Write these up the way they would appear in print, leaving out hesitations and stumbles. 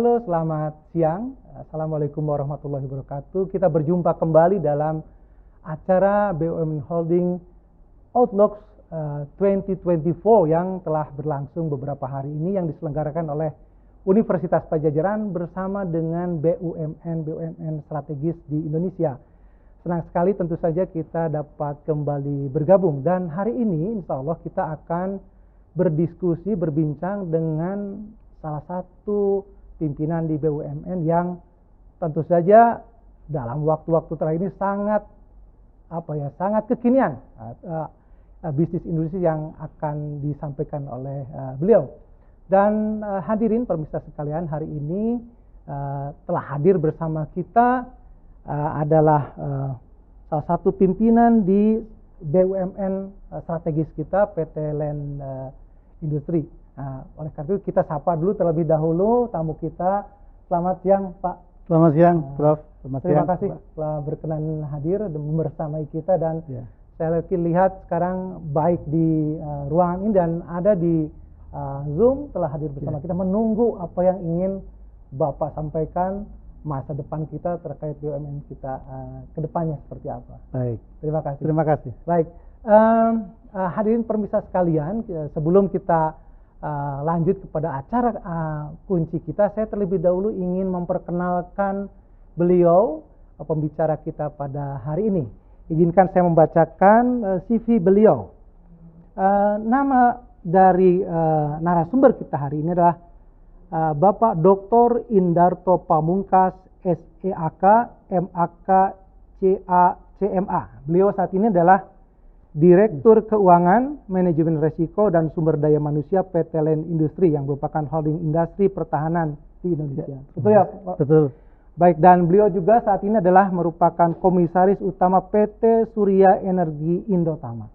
Halo, selamat siang. Assalamualaikum warahmatullahi wabarakatuh. Kita berjumpa kembali dalam acara BUMN Holding Outlook 2024 yang telah berlangsung beberapa hari ini, yang diselenggarakan oleh Universitas Padjadjaran bersama dengan BUMN strategis di Indonesia. Senang sekali tentu saja kita dapat kembali bergabung, dan hari ini insya Allah kita akan berdiskusi, berbincang dengan salah satu pimpinan di BUMN yang tentu saja dalam waktu-waktu terakhir ini sangat kekinian bisnis industri yang akan disampaikan oleh beliau. Dan hadirin pemirsa sekalian, hari ini telah hadir bersama kita adalah salah satu pimpinan di BUMN strategis kita, PT LAN Industri. Oleh karena itu kita sapa dulu terlebih dahulu tamu kita. Selamat siang, Pak. Selamat siang, Prof. Terima kasih telah berkenan hadir bersama kita, dan saya lihat sekarang baik di ruangan ini dan ada di Zoom telah hadir bersama kita, menunggu apa yang ingin Bapak sampaikan masa depan kita terkait BUMN kita ke depannya seperti apa. Baik. Terima kasih. Terima kasih. Baik. Hadirin pemirsa sekalian, sebelum kita lanjut kepada acara kunci kita, saya terlebih dahulu ingin memperkenalkan beliau, pembicara kita pada hari ini. Izinkan saya membacakan CV beliau. Nama dari narasumber kita hari ini adalah Bapak Dr. Indarto Pamungkas, SEAK, MAK, CA, CMA. Beliau saat ini adalah Direktur Keuangan, Manajemen Resiko dan Sumber Daya Manusia PT LAN Industri, yang merupakan holding industri pertahanan di Indonesia. Betul ya, Pak? Betul. Baik, dan beliau juga saat ini adalah merupakan Komisaris Utama PT Surya Energi Indotama.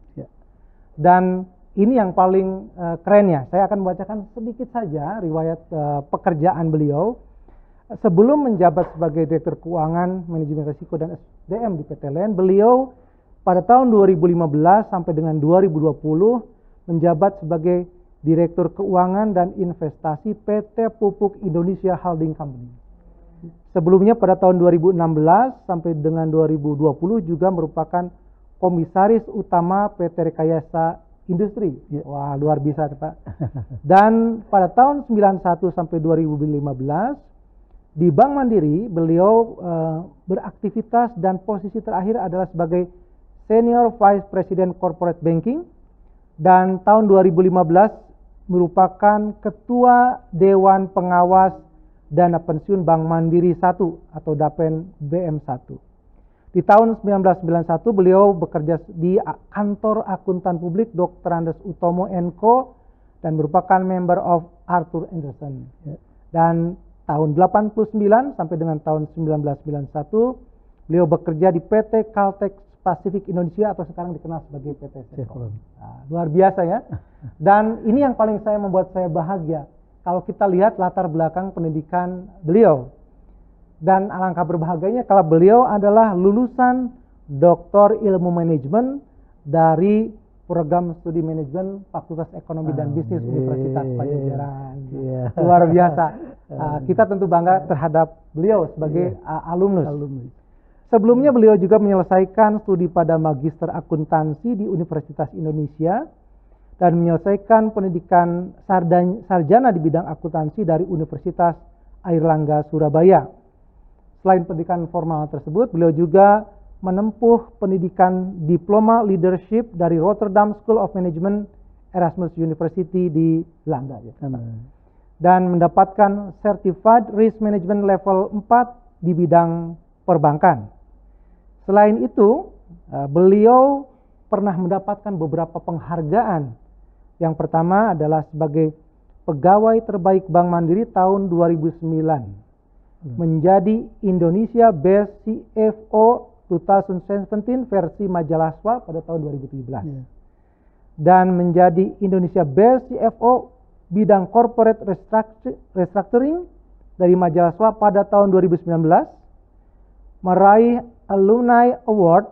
Dan ini yang paling kerennya, saya akan membacakan sedikit saja riwayat pekerjaan beliau. Sebelum menjabat sebagai Direktur Keuangan, Manajemen Resiko dan SDM di PT LAN, beliau pada tahun 2015 sampai dengan 2020 menjabat sebagai Direktur Keuangan dan Investasi PT Pupuk Indonesia Holding Company. Sebelumnya pada tahun 2016 sampai dengan 2020 juga merupakan Komisaris Utama PT Rekayasa Industri. Wah, luar biasa, Pak. Dan pada tahun 91 sampai 2015 di Bank Mandiri beliau beraktivitas, dan posisi terakhir adalah sebagai Senior Vice President Corporate Banking, dan tahun 2015 merupakan Ketua Dewan Pengawas Dana Pensiun Bank Mandiri 1 atau DAPEN BM1. Di tahun 1991 beliau bekerja di kantor akuntan publik Dr. Andes Utomo & Co. dan merupakan member of Arthur Andersen. Dan tahun 89 sampai dengan tahun 1991 beliau bekerja di PT Caltex Pasifik Indonesia atau sekarang dikenal sebagai PT Chevron. Luar biasa ya. Dan ini yang paling membuat saya bahagia kalau kita lihat latar belakang pendidikan beliau. Dan alangkah berbahagianya kalau beliau adalah lulusan Doktor Ilmu Manajemen dari Program Studi Manajemen Fakultas Ekonomi dan Bisnis Universitas Padjadjaran. Luar biasa. Kita tentu bangga terhadap beliau sebagai alumnus. Sebelumnya beliau juga menyelesaikan studi pada Magister Akuntansi di Universitas Indonesia dan menyelesaikan pendidikan sarjana di bidang akuntansi dari Universitas Airlangga Surabaya. Selain pendidikan formal tersebut, beliau juga menempuh pendidikan Diploma Leadership dari Rotterdam School of Management Erasmus University di Belanda. Dan mendapatkan Certified Risk Management Level 4 di bidang perbankan. Selain itu, beliau pernah mendapatkan beberapa penghargaan. Yang pertama adalah sebagai Pegawai Terbaik Bank Mandiri tahun 2009. Menjadi Indonesia Best CFO 2017 versi majalah SWA pada tahun 2017. Dan menjadi Indonesia Best CFO bidang Corporate Restructuring dari majalah SWA pada tahun 2019. Meraih Alumni Award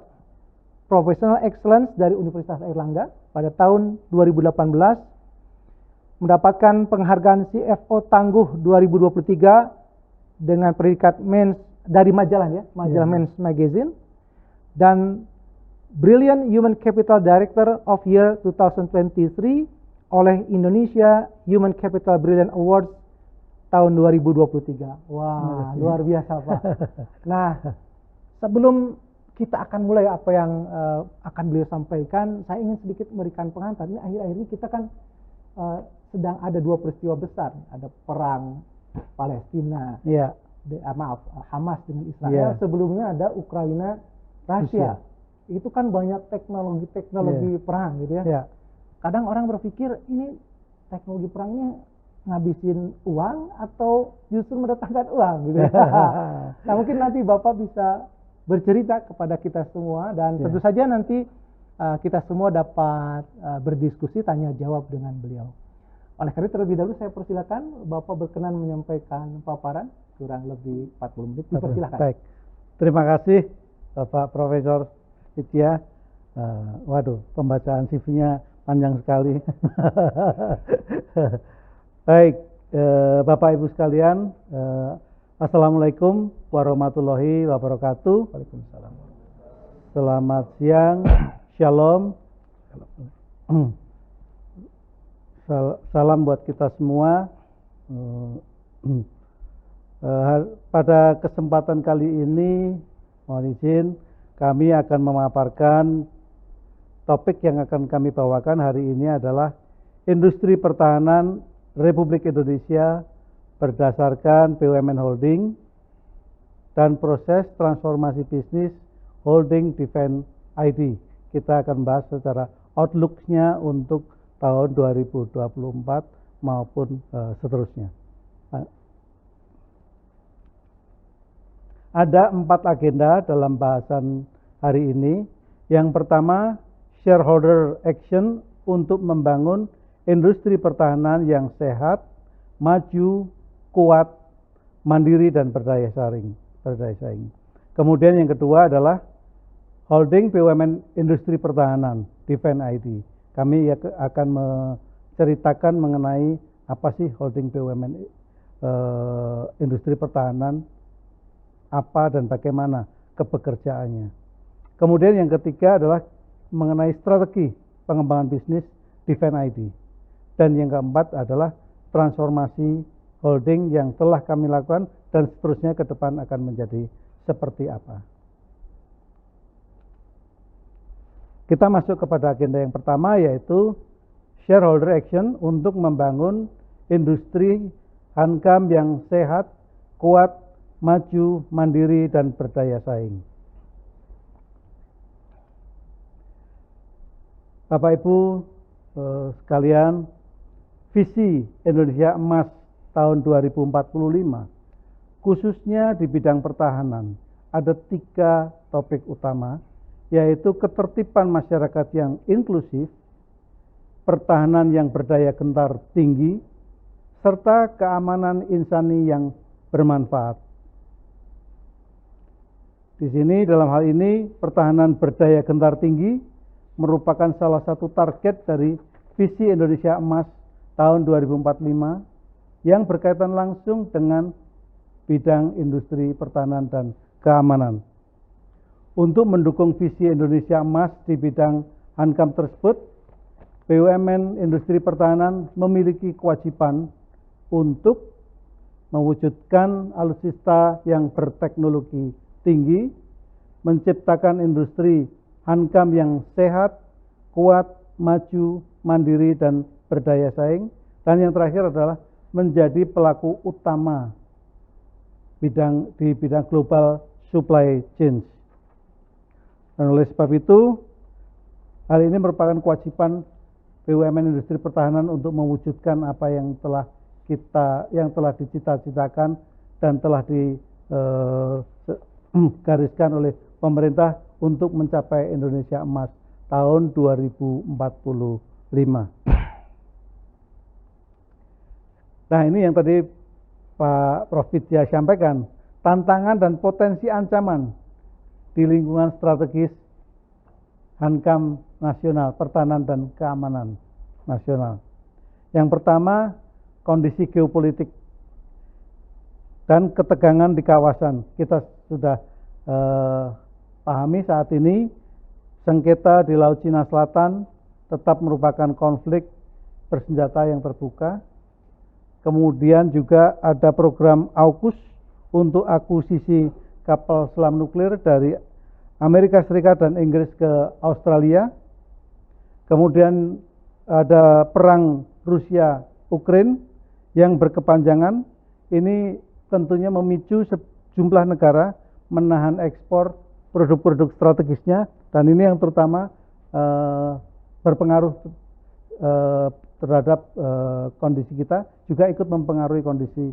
Professional Excellence dari Universitas Airlangga pada tahun 2018, mendapatkan penghargaan CFO Tangguh 2023 dengan predikat Men's dari majalah ya, majalah Men's Magazine, dan Brilliant Human Capital Director of Year 2023 oleh Indonesia Human Capital Brilliant Awards tahun 2023. Wah, luar biasa Pak. Nah, sebelum kita akan mulai apa yang akan beliau sampaikan, saya ingin sedikit memberikan pengantar. Ini akhir-akhir ini kita kan sedang ada dua peristiwa besar, ada perang Palestina, Hamas dengan Israel. Sebelumnya ada Ukraina, Rusia. Itu kan banyak teknologi perang gitu ya. Kadang orang berpikir ini teknologi perangnya ngabisin uang atau justru mendatangkan uang gitu ya. Nah, mungkin nanti Bapak bisa bercerita kepada kita semua, dan tentu saja nanti kita semua dapat berdiskusi tanya jawab dengan beliau. Oleh karena itu terlebih dahulu saya persilakan Bapak berkenan menyampaikan paparan kurang lebih 40 menit. Dipersilakan. Baik. Terima kasih Bapak Profesor Widya. Waduh, pembacaan CV-nya panjang sekali. Baik, Bapak Ibu sekalian, Assalamualaikum warahmatullahi wabarakatuh. Waalaikumsalam. Selamat siang, Shalom. Salam buat kita semua. Pada kesempatan kali ini, mohon izin, kami akan memaparkan topik yang akan kami bawakan hari ini adalah industri pertahanan Republik Indonesia berdasarkan BUMN Holding dan proses transformasi bisnis Holding Defense ID. Kita akan bahas secara outlook-nya untuk tahun 2024 maupun seterusnya. Ada 4 agenda dalam bahasan hari ini. Yang pertama, shareholder action untuk membangun industri pertahanan yang sehat, maju, kuat, mandiri, dan berdaya saing. Kemudian yang kedua adalah holding BUMN industri pertahanan, Defense ID. Kami akan menceritakan mengenai apa sih holding BUMN industri pertahanan, apa dan bagaimana kepekerjaannya. Kemudian yang ketiga adalah mengenai strategi pengembangan bisnis Defense ID. Dan yang keempat adalah transformasi holding yang telah kami lakukan dan seterusnya ke depan akan menjadi seperti apa. Kita masuk kepada agenda yang pertama, yaitu shareholder action untuk membangun industri hankam yang sehat, kuat, maju, mandiri, dan berdaya saing. Bapak Ibu sekalian, visi Indonesia Emas tahun 2045, khususnya di bidang pertahanan, ada 3 topik utama, yaitu ketertiban masyarakat yang inklusif, pertahanan yang berdaya gentar tinggi, serta keamanan insani yang bermanfaat. Di sini dalam hal ini pertahanan berdaya gentar tinggi merupakan salah satu target dari visi Indonesia Emas tahun 2045 yang berkaitan langsung dengan bidang industri pertahanan dan keamanan. Untuk mendukung visi Indonesia Emas di bidang hankam tersebut, BUMN industri pertahanan memiliki kewajiban untuk mewujudkan alutsista yang berteknologi tinggi, menciptakan industri hankam yang sehat, kuat, maju, mandiri, dan berdaya saing. Dan yang terakhir adalah menjadi pelaku utama di bidang global supply chain. Dan oleh sebab itu, hal ini merupakan kewajiban BUMN industri pertahanan untuk mewujudkan apa yang telah dicita-citakan dan telah digariskan oleh pemerintah untuk mencapai Indonesia Emas tahun 2045. Nah, ini yang tadi Pak Prof. Widya sampaikan, tantangan dan potensi ancaman di lingkungan strategis hankam nasional, pertahanan dan keamanan nasional. Yang pertama, kondisi geopolitik. dan ketegangan di kawasan. Kita sudah pahami saat ini sengketa di Laut Cina Selatan tetap merupakan konflik bersenjata yang terbuka. Kemudian juga ada program AUKUS untuk akuisisi kapal selam nuklir dari Amerika Serikat dan Inggris ke Australia. Kemudian ada perang Rusia-Ukraina yang berkepanjangan. Ini tentunya memicu sejumlah negara menahan ekspor produk-produk strategisnya, dan ini yang terutama berpengaruh terhadap kondisi kita, juga ikut mempengaruhi kondisi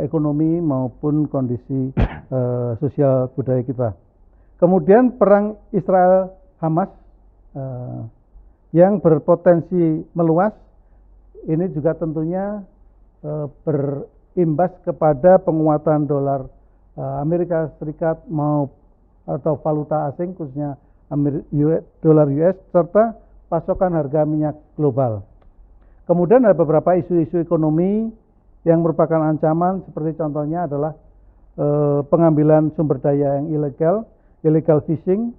ekonomi maupun kondisi sosial budaya kita. Kemudian perang Israel-Hamas yang berpotensi meluas, ini juga tentunya berimbas kepada penguatan dolar Amerika Serikat atau valuta asing, khususnya dolar US, serta pasokan harga minyak global. Kemudian ada beberapa isu-isu ekonomi yang merupakan ancaman, seperti contohnya adalah pengambilan sumber daya yang ilegal, illegal fishing,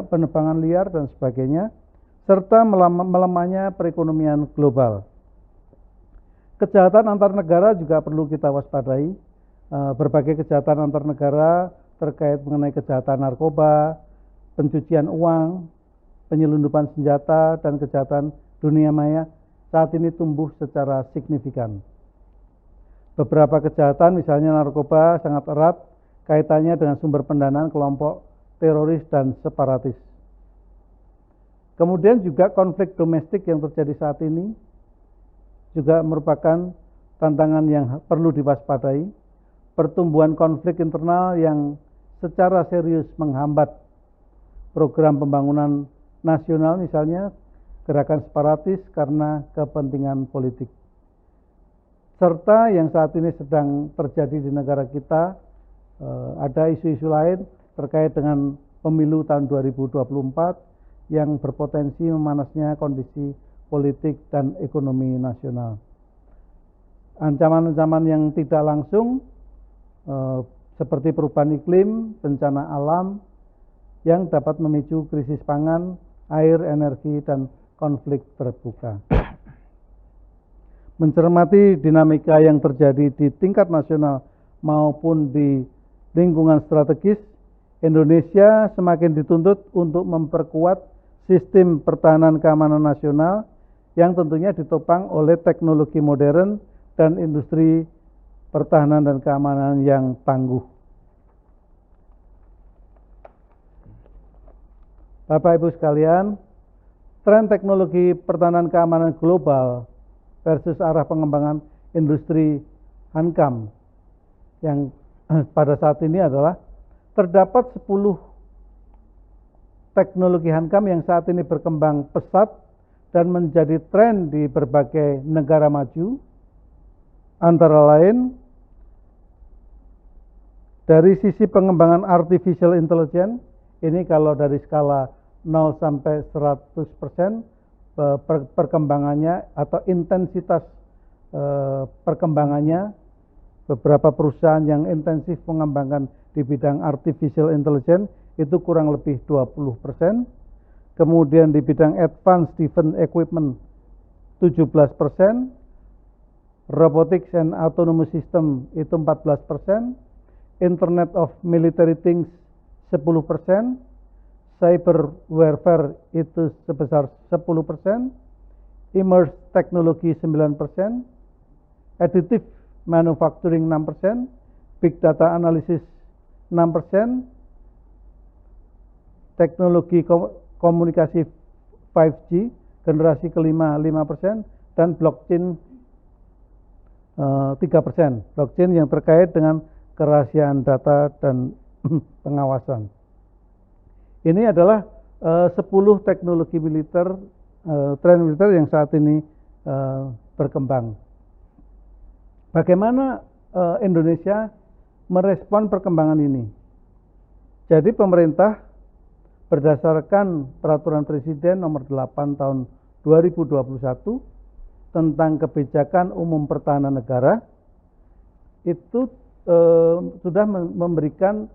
penebangan liar dan sebagainya, serta melemahnya perekonomian global. Kejahatan antar negara juga perlu kita waspadai. Berbagai kejahatan antar negara terkait mengenai kejahatan narkoba, pencucian uang, penyelundupan senjata, dan kejahatan dunia maya saat ini tumbuh secara signifikan. Beberapa kejahatan, misalnya narkoba, sangat erat kaitannya dengan sumber pendanaan kelompok teroris dan separatis. Kemudian juga konflik domestik yang terjadi saat ini juga merupakan tantangan yang perlu diwaspadai. Pertumbuhan konflik internal yang secara serius menghambat program pembangunan nasional, misalnya gerakan separatis karena kepentingan politik. Serta yang saat ini sedang terjadi di negara kita, ada isu-isu lain terkait dengan pemilu tahun 2024 yang berpotensi memanasnya kondisi politik dan ekonomi nasional. Ancaman-ancaman yang tidak langsung seperti perubahan iklim, bencana alam yang dapat memicu krisis pangan, air, energi, dan konflik terbuka. Mencermati dinamika yang terjadi di tingkat nasional maupun di lingkungan strategis, Indonesia semakin dituntut untuk memperkuat sistem pertahanan keamanan nasional yang tentunya ditopang oleh teknologi modern dan industri pertahanan dan keamanan yang tangguh. Bapak Ibu sekalian, tren teknologi pertahanan keamanan global versus arah pengembangan industri hankam yang pada saat ini adalah terdapat 10 teknologi hankam yang saat ini berkembang pesat dan menjadi tren di berbagai negara maju, antara lain dari sisi pengembangan artificial intelligence. Ini kalau dari skala 0 sampai 100% perkembangannya atau intensitas perkembangannya, beberapa perusahaan yang intensif mengembangkan di bidang artificial intelligence itu kurang lebih 20%. Kemudian di bidang advanced defense equipment 17%, robotics and autonomous system itu 14%, Internet of Military Things 10%, cyber warfare itu sebesar 10%, immersive technology 9%, additive manufacturing 6%, big data analysis 6%, teknologi komunikasi 5G generasi kelima 5%, dan blockchain 3%. Blockchain yang terkait dengan kerahasiaan data dan pengawasan. Ini adalah 10 teknologi militer, tren militer yang saat ini berkembang. Bagaimana Indonesia merespon perkembangan ini? Jadi pemerintah berdasarkan Peraturan Presiden Nomor 8 Tahun 2021 tentang Kebijakan Umum Pertahanan Negara, itu sudah memberikan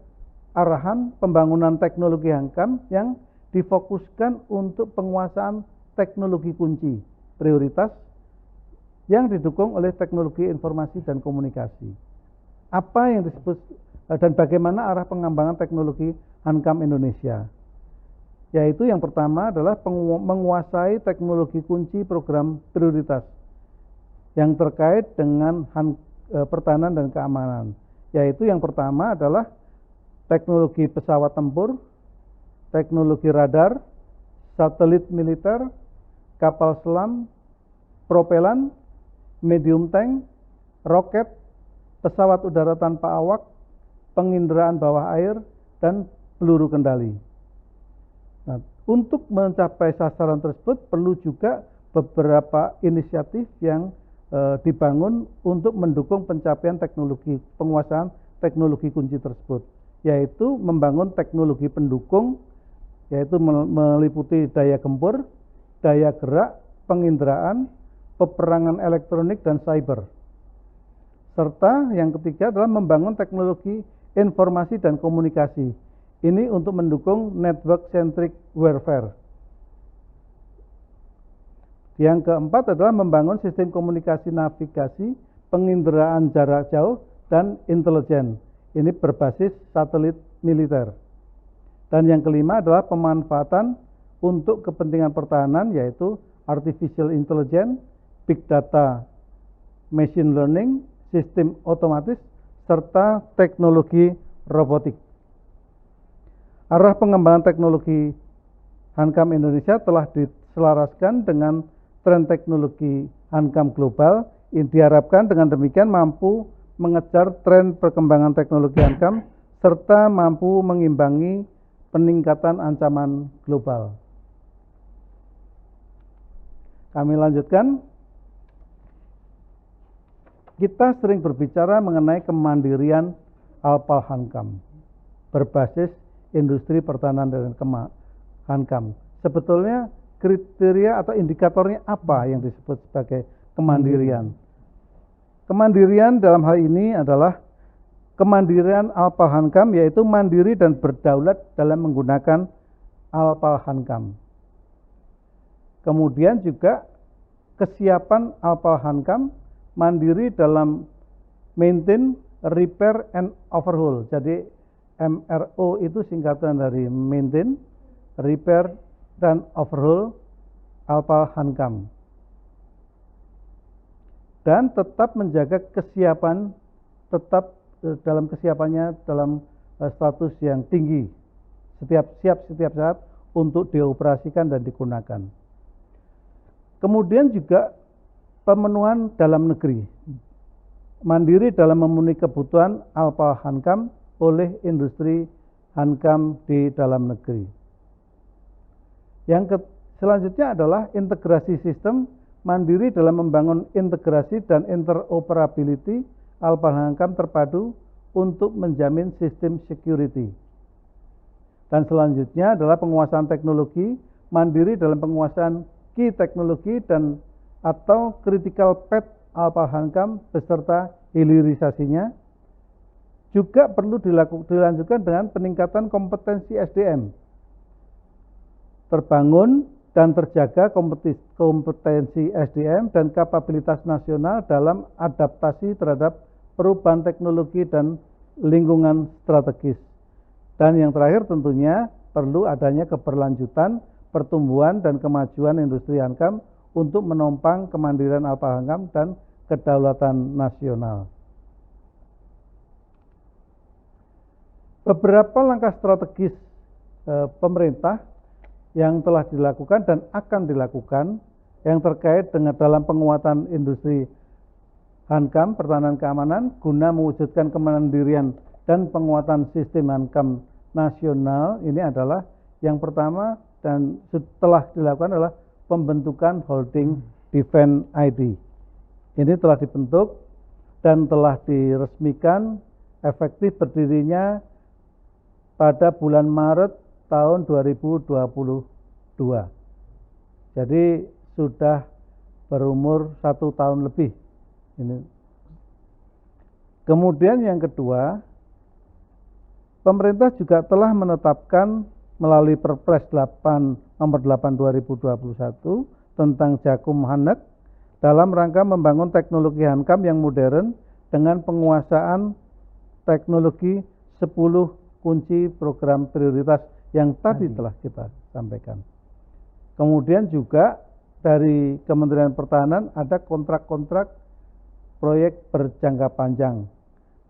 arahan pembangunan teknologi Hankam yang difokuskan untuk penguasaan teknologi kunci prioritas yang didukung oleh teknologi informasi dan komunikasi. Apa yang disebut dan bagaimana arah pengembangan teknologi Hankam Indonesia? Yaitu yang pertama adalah menguasai teknologi kunci program prioritas yang terkait dengan pertahanan dan keamanan. Yaitu yang pertama adalah teknologi pesawat tempur, teknologi radar, satelit militer, kapal selam, propelan, medium tank, roket, pesawat udara tanpa awak, penginderaan bawah air, dan peluru kendali. Nah, untuk mencapai sasaran tersebut perlu juga beberapa inisiatif yang dibangun untuk mendukung pencapaian teknologi, penguasaan teknologi kunci tersebut, yaitu membangun teknologi pendukung, yaitu meliputi daya gempur, daya gerak, penginderaan, peperangan elektronik, dan cyber. Serta yang ketiga adalah membangun teknologi informasi dan komunikasi. Ini untuk mendukung network centric warfare. Yang keempat adalah membangun sistem komunikasi navigasi, penginderaan jarak jauh, dan intelijen. Ini berbasis satelit militer. Dan yang kelima adalah pemanfaatan untuk kepentingan pertahanan, yaitu artificial intelligence, big data, machine learning, sistem otomatis, serta teknologi robotik. Arah pengembangan teknologi Hankam Indonesia telah diselaraskan dengan tren teknologi Hankam global. Diharapkan dengan demikian mampu mengejar tren perkembangan teknologi Hankam serta mampu mengimbangi peningkatan ancaman global. Kami lanjutkan. Kita sering berbicara mengenai kemandirian Alpal Hankam berbasis industri pertahanan dan Hankam. Sebetulnya kriteria atau indikatornya apa yang disebut sebagai kemandirian? Kemandirian dalam hal ini adalah kemandirian Alpal Hankam, yaitu mandiri dan berdaulat dalam menggunakan Alpal Hankam. Kemudian juga kesiapan Alpal Hankam mandiri dalam maintain, repair, and overhaul. Jadi MRO itu singkatan dari maintain, repair, dan overhaul Alpal Hankam. Dan tetap menjaga kesiapan, tetap dalam kesiapannya dalam status yang tinggi, siap setiap saat untuk dioperasikan dan digunakan. Kemudian juga pemenuhan dalam negeri, mandiri dalam memenuhi kebutuhan Alpal Hankam oleh industri Hankam di dalam negeri. Yang selanjutnya adalah integrasi sistem, mandiri dalam membangun integrasi dan interoperability Alpal Hankam terpadu untuk menjamin sistem security. Dan selanjutnya adalah penguasaan teknologi, mandiri dalam penguasaan key teknologi dan atau critical path Alpal Hankam beserta hilirisasinya. Juga perlu dilanjutkan dengan peningkatan kompetensi SDM. Terbangun dan terjaga kompetensi SDM dan kapabilitas nasional dalam adaptasi terhadap perubahan teknologi dan lingkungan strategis. Dan yang terakhir tentunya perlu adanya keberlanjutan, pertumbuhan dan kemajuan industri Hankam untuk menopang kemandirian Alpal Hankam dan kedaulatan nasional. Beberapa langkah strategis pemerintah yang telah dilakukan dan akan dilakukan yang terkait dengan dalam penguatan industri Hankam, pertahanan keamanan, guna mewujudkan kemandirian dan penguatan sistem Hankam nasional, ini adalah yang pertama dan setelah dilakukan adalah pembentukan Holding Defense ID. Ini telah dibentuk dan telah diresmikan, efektif berdirinya pada bulan Maret tahun 2022. Jadi sudah berumur 1 tahun lebih. Ini. Kemudian yang kedua, pemerintah juga telah menetapkan melalui Perpres 8 nomor 8 2021 tentang Jakum Hanek dalam rangka membangun teknologi hankam yang modern dengan penguasaan teknologi 10 kunci program prioritas yang tadi telah kita sampaikan. Kemudian juga dari Kementerian Pertahanan ada kontrak-kontrak proyek berjangka panjang.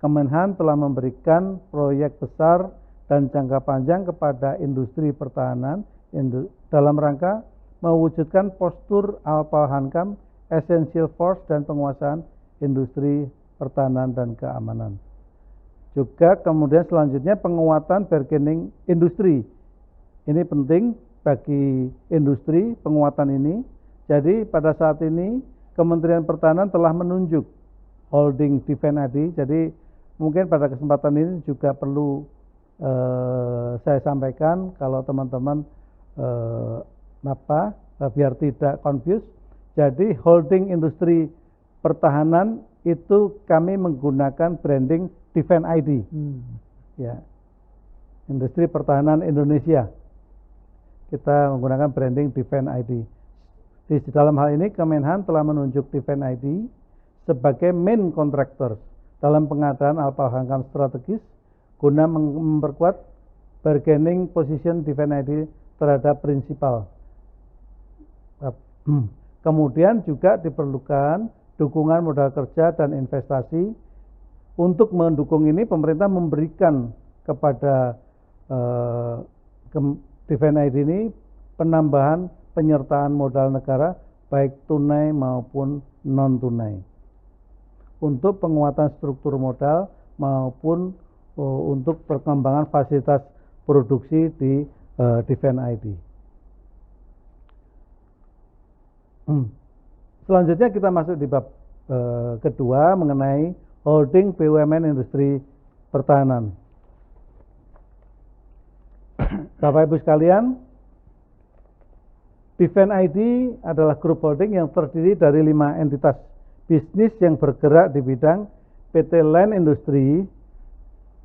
Kemenhan telah memberikan proyek besar dan jangka panjang kepada industri pertahanan dalam rangka mewujudkan postur Alpha Hankam, Essential Force dan penguasaan industri pertahanan dan keamanan. Juga kemudian selanjutnya penguatan bargaining industri. Ini penting bagi industri penguatan ini. Jadi pada saat ini Kementerian Pertahanan telah menunjuk holding Defense ID. Jadi mungkin pada kesempatan ini juga perlu saya sampaikan kalau teman-teman biar tidak confuse. Jadi holding industri pertahanan itu kami menggunakan branding Defense ID. Ya. Industri Pertahanan Indonesia. Kita menggunakan branding Defense ID. Di dalam hal ini Kemenhan telah menunjuk Defense ID sebagai main contractor dalam pengadaan Alpha Hankam strategis guna memperkuat bargaining position Defense ID terhadap prinsipal. Kemudian juga diperlukan dukungan modal kerja dan investasi. Untuk mendukung ini pemerintah memberikan kepada Defense ID ini penambahan penyertaan modal negara baik tunai maupun non tunai untuk penguatan struktur modal maupun untuk perkembangan fasilitas produksi di Defense ID. Selanjutnya kita masuk di bab kedua mengenai holding BUMN industri pertahanan. Bapak Ibu sekalian, Defense ID adalah grup holding yang terdiri dari 5 entitas bisnis yang bergerak di bidang PT Land Industri,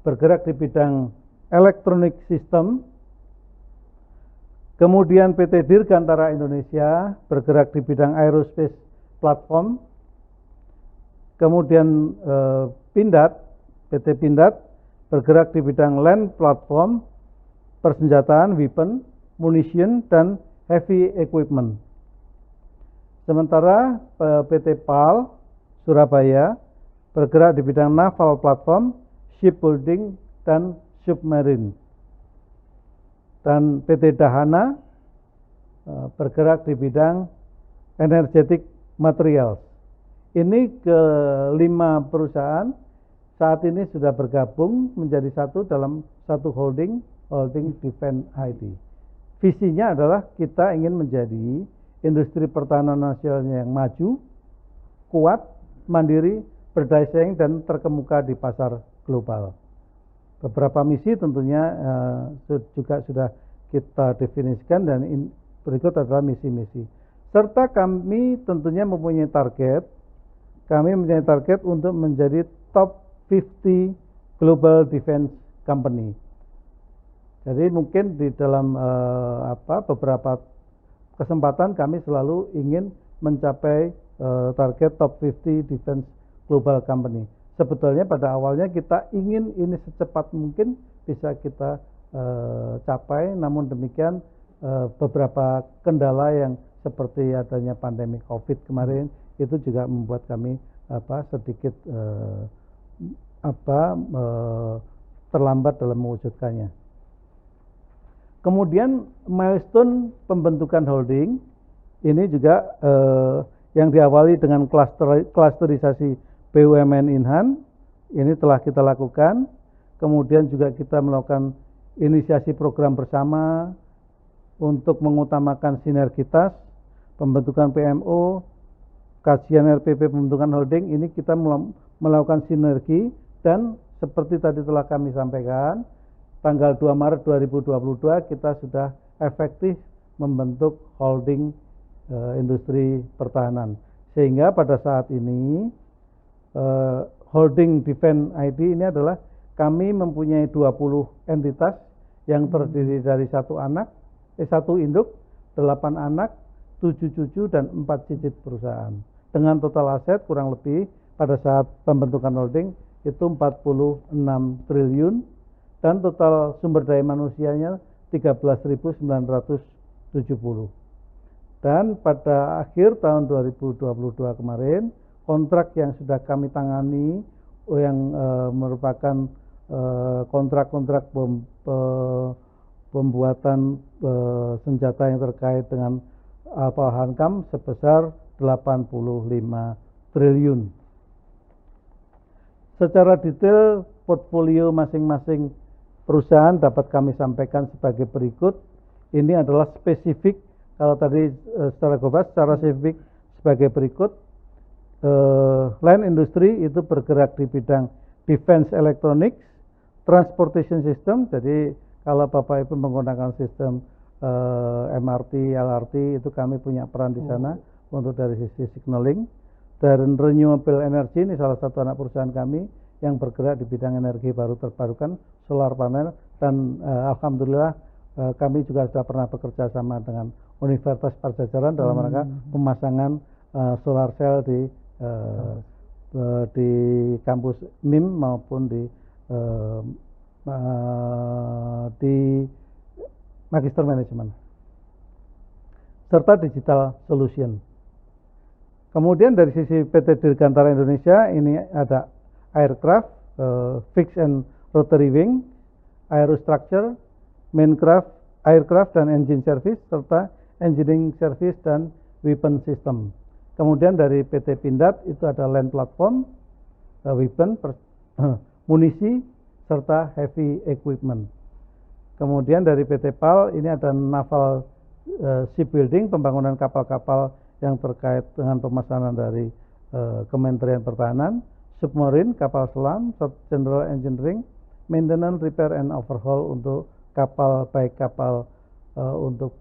bergerak di bidang Electronic System, kemudian PT Dirgantara Indonesia, bergerak di bidang Aerospace Platform, kemudian Pindad, PT Pindad, bergerak di bidang Land Platform, persenjataan, weapon, munition, dan heavy equipment. Sementara PT PAL Surabaya bergerak di bidang naval platform, shipbuilding, dan submarine. Dan PT Dahana bergerak di bidang energetic materials. Ini kelima perusahaan saat ini sudah bergabung menjadi satu dalam satu holding Defense ID. Visinya adalah kita ingin menjadi industri pertahanan nasional yang maju, kuat, mandiri, berdaya saing dan terkemuka di pasar global. Beberapa misi tentunya juga sudah kita definisikan dan berikut adalah misi-misi. Serta kami tentunya mempunyai target. Kami mempunyai target untuk menjadi top 50 global defense company. Jadi mungkin di dalam beberapa kesempatan kami selalu ingin mencapai target top 50 defense global company. Sebetulnya pada awalnya kita ingin ini secepat mungkin bisa kita capai, namun demikian beberapa kendala yang seperti adanya pandemi COVID kemarin itu juga membuat kami sedikit terlambat dalam mewujudkannya. Kemudian milestone pembentukan holding ini juga yang diawali dengan klasterisasi BUMN Inhan, ini telah kita lakukan. Kemudian juga kita melakukan inisiasi program bersama untuk mengutamakan sinergitas, pembentukan PMO, kajian RPP pembentukan holding, ini kita melakukan sinergi dan seperti tadi telah kami sampaikan, tanggal 2 Maret 2022 kita sudah efektif membentuk holding industri pertahanan. Sehingga pada saat ini Holding Defense ID ini adalah kami mempunyai 20 entitas yang terdiri dari satu induk, 8 anak, 7 cucu, dan 4 cicit perusahaan. Dengan total aset kurang lebih pada saat pembentukan holding itu 46 triliun dan total sumber daya manusianya 13.970. Dan pada akhir tahun 2022 kemarin, kontrak yang sudah kami tangani yang merupakan kontrak-kontrak pembuatan senjata yang terkait dengan Alfa Hankam sebesar 85 triliun. Secara detail portfolio masing-masing perusahaan dapat kami sampaikan sebagai berikut. Ini adalah spesifik, kalau tadi secara global, secara spesifik sebagai berikut. Land Industry itu bergerak di bidang Defense Electronics, Transportation System, jadi kalau Bapak Ibu menggunakan sistem MRT, LRT, itu kami punya peran di sana untuk dari sisi signaling. Dan Renewable Energy ini salah satu anak perusahaan kami yang bergerak di bidang energi baru terbarukan, solar panel, dan alhamdulillah kami juga sudah pernah bekerja sama dengan Universitas Padjadjaran dalam rangka pemasangan solar cell di kampus MIM maupun di Magister Manajemen serta Digital Solution. Kemudian dari sisi PT Dirgantara Indonesia ini ada aircraft, fixed and rotary wing, aerostructure, maincraft, aircraft dan engine service, serta engineering service dan weapon system. Kemudian dari PT Pindad itu ada land platform, weapon, munisi, serta heavy equipment. Kemudian dari PT PAL ini ada naval shipbuilding, pembangunan kapal-kapal yang terkait dengan pemesanan dari Kementerian Pertahanan, submarine, kapal selam, general engineering, maintenance, repair, and overhaul untuk kapal, baik kapal untuk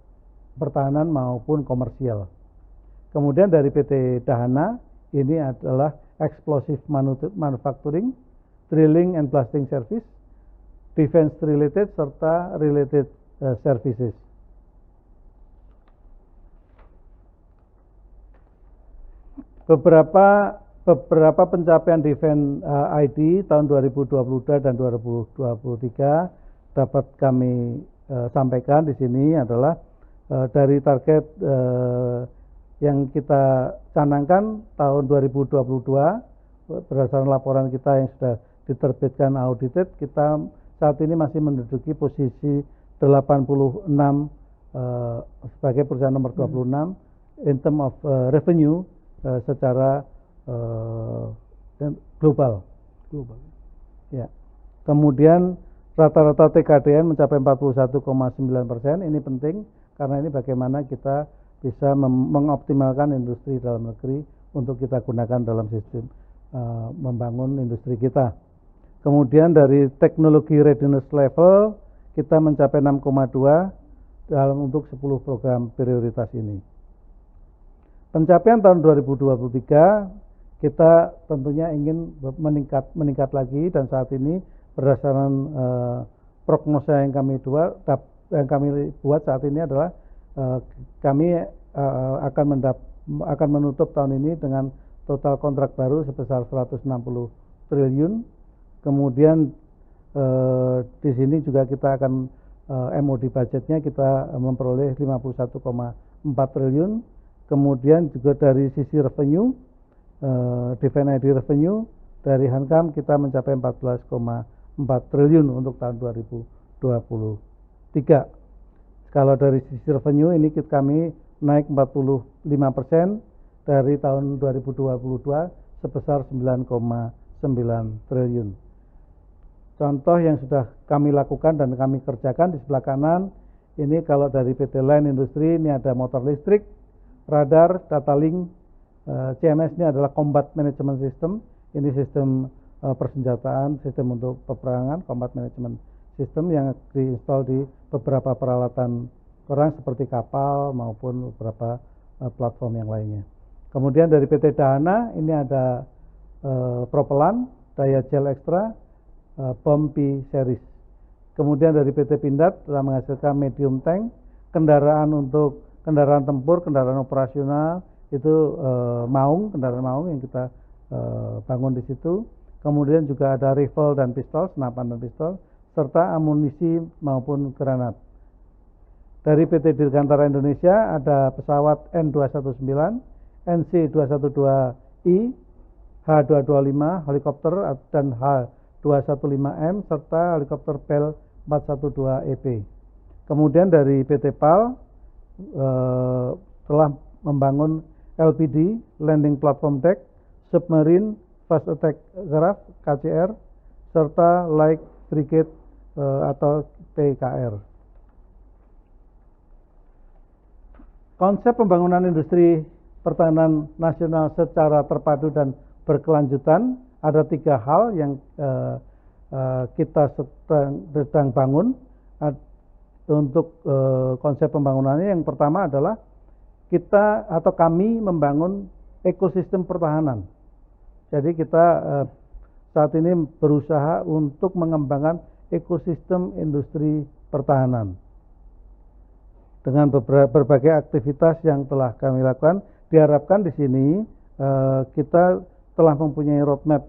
pertahanan maupun komersial. Kemudian dari PT Dahana ini adalah explosive manufacturing, drilling and blasting service, defense related serta related services. Beberapa pencapaian Defense ID tahun 2022 dan 2023 dapat kami sampaikan di sini adalah dari target yang kita canangkan tahun 2022 berdasarkan laporan kita yang sudah diterbitkan audited, kita saat ini masih menduduki posisi 86 sebagai perusahaan nomor 26 in term of revenue secara global. Ya. Kemudian rata-rata TKDN mencapai 41,9%. Ini penting karena ini bagaimana kita bisa mengoptimalkan industri dalam negeri untuk kita gunakan dalam sistem membangun industri kita. Kemudian dari teknologi readiness level kita mencapai 6,2 dalam untuk 10 program prioritas ini. Pencapaian tahun 2023 kita tentunya ingin meningkat lagi, dan saat ini berdasarkan prognosa yang kami buat saat ini adalah kami akan menutup tahun ini dengan total kontrak baru sebesar 160 triliun. Kemudian di sini juga kita akan MOD budgetnya kita memperoleh 51,4 triliun. Kemudian juga dari sisi revenue, Defense ID revenue dari Hankam kita mencapai 14,4 triliun untuk tahun 2023. Kalau dari sisi revenue ini kami naik 45% dari tahun 2022 sebesar 9,9 triliun. Contoh yang sudah kami lakukan dan kami kerjakan di sebelah kanan, ini kalau dari PT Land Industry ini ada motor listrik, radar, data link, CMS ini adalah combat management system, ini sistem persenjataan, sistem untuk peperangan, combat management system yang diinstal di beberapa peralatan perang seperti kapal maupun beberapa platform yang lainnya. Kemudian dari PT Dahana ini ada propelan, daya gel ekstra, bom P series. Kemudian dari PT Pindad telah menghasilkan medium tank, kendaraan untuk kendaraan tempur, kendaraan operasional, itu kendaraan maung yang kita bangun di situ. Kemudian juga ada rifle dan pistol, senapan dan pistol, serta amunisi maupun granat. Dari PT Dirgantara Indonesia ada pesawat N219, NC212I, H225, helikopter dan H215M, serta helikopter Bell 412EP. Kemudian dari PT PAL telah membangun LPD, Landing Platform Deck, Submarine Fast Attack Craft, KCR, serta Light Frigate atau PKR. Konsep pembangunan industri pertahanan nasional secara terpadu dan berkelanjutan, ada 3 hal yang kita sedang bangun untuk konsep pembangunannya. Yang pertama adalah kita atau kami membangun ekosistem pertahanan. Jadi kita saat ini berusaha untuk mengembangkan ekosistem industri pertahanan. Dengan berbagai aktivitas yang telah kami lakukan, diharapkan di sini kita telah mempunyai roadmap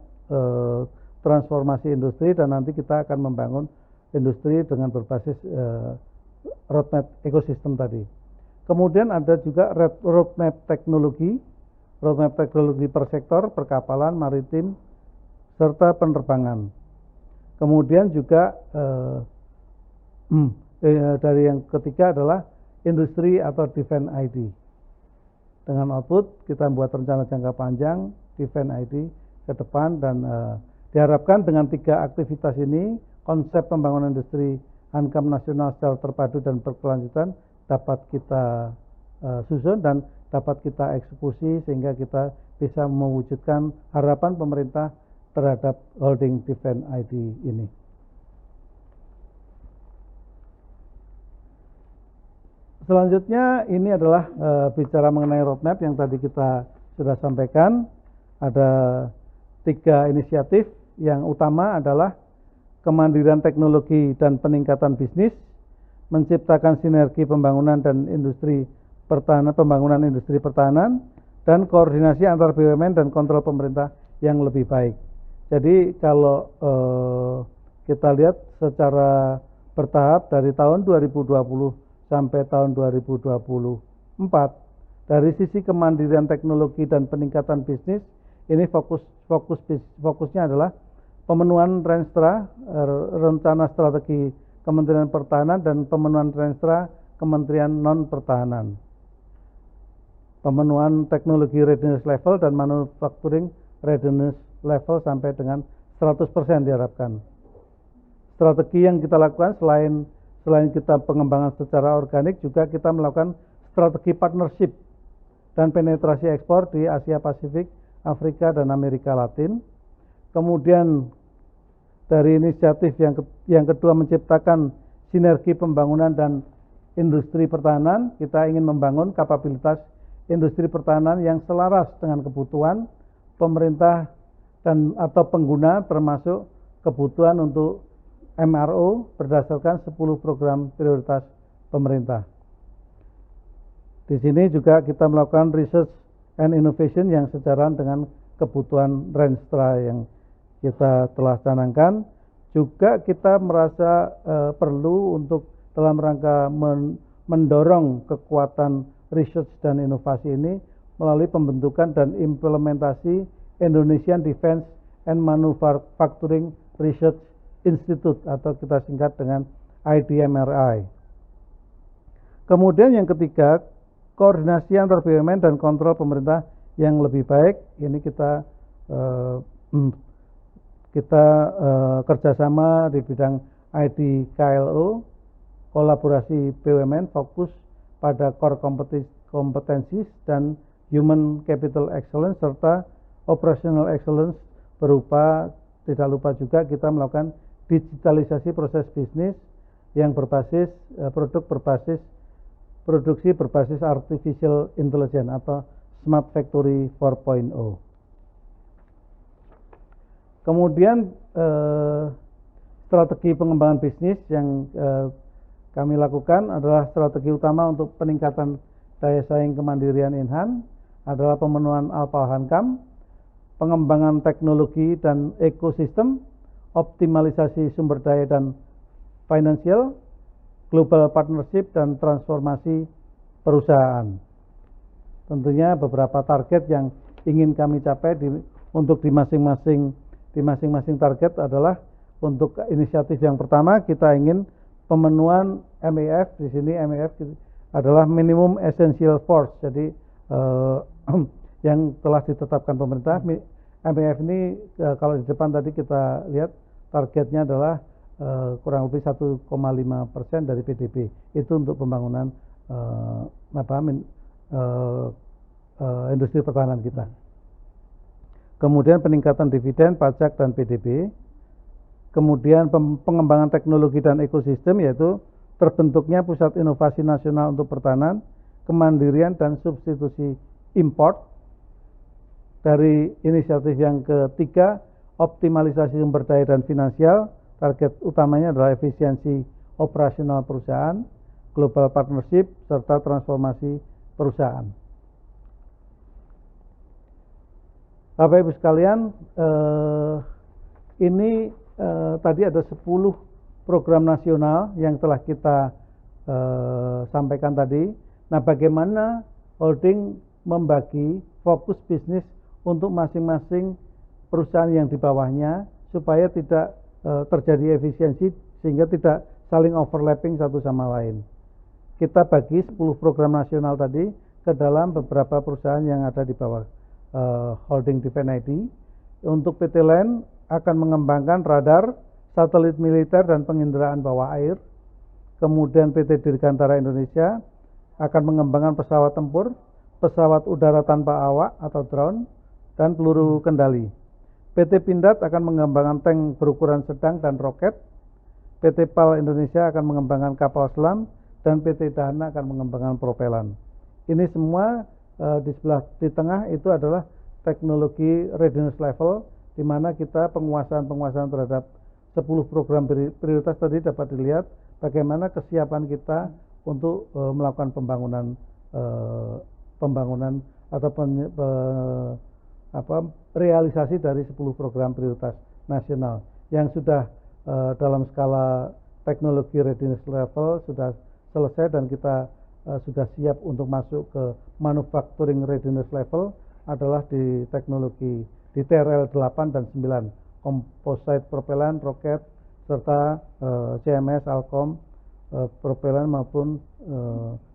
transformasi industri, dan nanti kita akan membangun industri dengan berbasis roadmap ekosistem tadi. Kemudian ada juga roadmap teknologi per sektor, perkapalan, maritim, serta penerbangan. Kemudian juga dari yang ketiga adalah industri atau Defense ID. Dengan output kita membuat rencana jangka panjang Defense ID ke depan, dan diharapkan dengan 3 aktivitas ini konsep pembangunan industri hankam nasional secara terpadu dan berkelanjutan dapat kita susun dan dapat kita eksekusi, sehingga kita bisa mewujudkan harapan pemerintah terhadap holding Defense ID ini. Selanjutnya ini adalah bicara mengenai roadmap yang tadi kita sudah sampaikan. Ada 3 inisiatif. Yang utama adalah kemandirian teknologi dan peningkatan bisnis, menciptakan sinergi pembangunan dan industri pertahanan, pembangunan industri pertahanan, dan koordinasi antar BUMN dan kontrol pemerintah yang lebih baik. Jadi kalau kita lihat secara bertahap dari tahun 2020 sampai tahun 2024, dari sisi kemandirian teknologi dan peningkatan bisnis, ini fokusnya adalah pemenuhan Renstra, rencana strategi Kementerian Pertahanan, dan pemenuhan Renstra Kementerian Non-Pertahanan. Pemenuhan teknologi readiness level dan manufacturing readiness level sampai dengan 100% diharapkan. Strategi yang kita lakukan selain kita pengembangan secara organik, juga kita melakukan strategi partnership dan penetrasi ekspor di Asia Pasifik, Afrika, dan Amerika Latin. Kemudian dari inisiatif yang kedua, menciptakan sinergi pembangunan dan industri pertahanan, kita ingin membangun kapabilitas industri pertahanan yang selaras dengan kebutuhan pemerintah dan atau pengguna, termasuk kebutuhan untuk MRO berdasarkan 10 program prioritas pemerintah. Di sini juga kita melakukan research and innovation yang sejalan dengan kebutuhan Renstra yang kita telah canangkan. Juga kita merasa perlu untuk dalam rangka mendorong kekuatan research dan inovasi ini melalui pembentukan dan implementasi Indonesian Defense and Manufacturing Research Institute atau kita singkat dengan IDMRI. Kemudian yang ketiga, koordinasi antar BUMN dan kontrol pemerintah yang lebih baik. Ini kita kerjasama di bidang IDKLO, kolaborasi BUMN fokus pada core competencies dan human capital excellence, serta operational excellence berupa, tidak lupa juga kita melakukan digitalisasi proses bisnis yang berbasis produksi berbasis artificial intelligence atau smart factory 4.0. Kemudian strategi pengembangan bisnis yang kami lakukan adalah strategi utama untuk peningkatan daya saing kemandirian Inhan adalah pemenuhan Alfa Hankam, pengembangan teknologi dan ekosistem, optimalisasi sumber daya dan finansial, global partnership dan transformasi perusahaan. Tentunya beberapa target yang ingin kami capai untuk di masing-masing target adalah untuk inisiatif yang pertama kita ingin pemenuhan MEF. Di sini MEF adalah minimum essential force. Jadi yang telah ditetapkan pemerintah. MEF ini kalau di depan tadi kita lihat targetnya adalah kurang lebih 1,5% dari PDB. Itu untuk pembangunan industri pertahanan kita. Kemudian peningkatan dividen, pajak, dan PDB. Kemudian pengembangan teknologi dan ekosistem, yaitu terbentuknya pusat inovasi nasional untuk pertahanan, kemandirian dan substitusi import. Dari inisiatif yang ketiga, optimalisasi sumber daya dan finansial. Target utamanya adalah efisiensi operasional perusahaan, global partnership, serta transformasi perusahaan. Bapak Ibu sekalian, ini tadi ada 10 program nasional yang telah kita sampaikan tadi. Nah, bagaimana holding membagi fokus bisnis untuk masing-masing perusahaan yang di bawahnya supaya tidak terjadi efisiensi sehingga tidak saling overlapping satu sama lain. Kita bagi 10 program nasional tadi ke dalam beberapa perusahaan yang ada di bawah holding Defense ID. Untuk PT LAN akan mengembangkan radar, satelit militer dan penginderaan bawah air. Kemudian PT Dirgantara Indonesia akan mengembangkan pesawat tempur, pesawat udara tanpa awak atau drone, dan peluru kendali. PT Pindad akan mengembangkan tank berukuran sedang dan roket. PT PAL Indonesia akan mengembangkan kapal selam, dan PT Dahana akan mengembangkan propelan. Ini semua di tengah itu adalah teknologi readiness level, di mana kita penguasaan terhadap 10 program prioritas tadi dapat dilihat bagaimana kesiapan kita untuk melakukan pembangunan atau realisasi dari 10 program prioritas nasional yang sudah dalam skala teknologi readiness level sudah selesai dan kita sudah siap untuk masuk ke manufacturing readiness level adalah di teknologi di TRL 8 dan 9, composite propellant, roket, serta CMS, Alcom, propellant maupun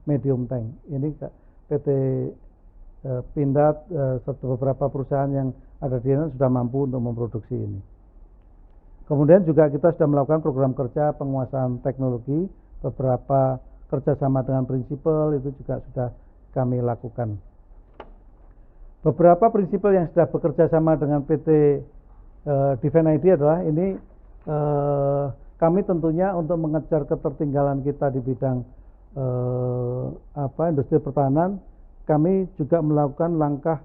medium tank. Ini PT Pindad serta beberapa perusahaan yang ada di sana sudah mampu untuk memproduksi ini. Kemudian juga kita sudah melakukan program kerja penguasaan teknologi, beberapa kerjasama dengan prinsipal itu juga sudah kami lakukan. Beberapa prinsipal yang sudah bekerja sama dengan PT Defense ID adalah ini kami tentunya untuk mengejar ketertinggalan kita di bidang industri pertahanan, kami juga melakukan langkah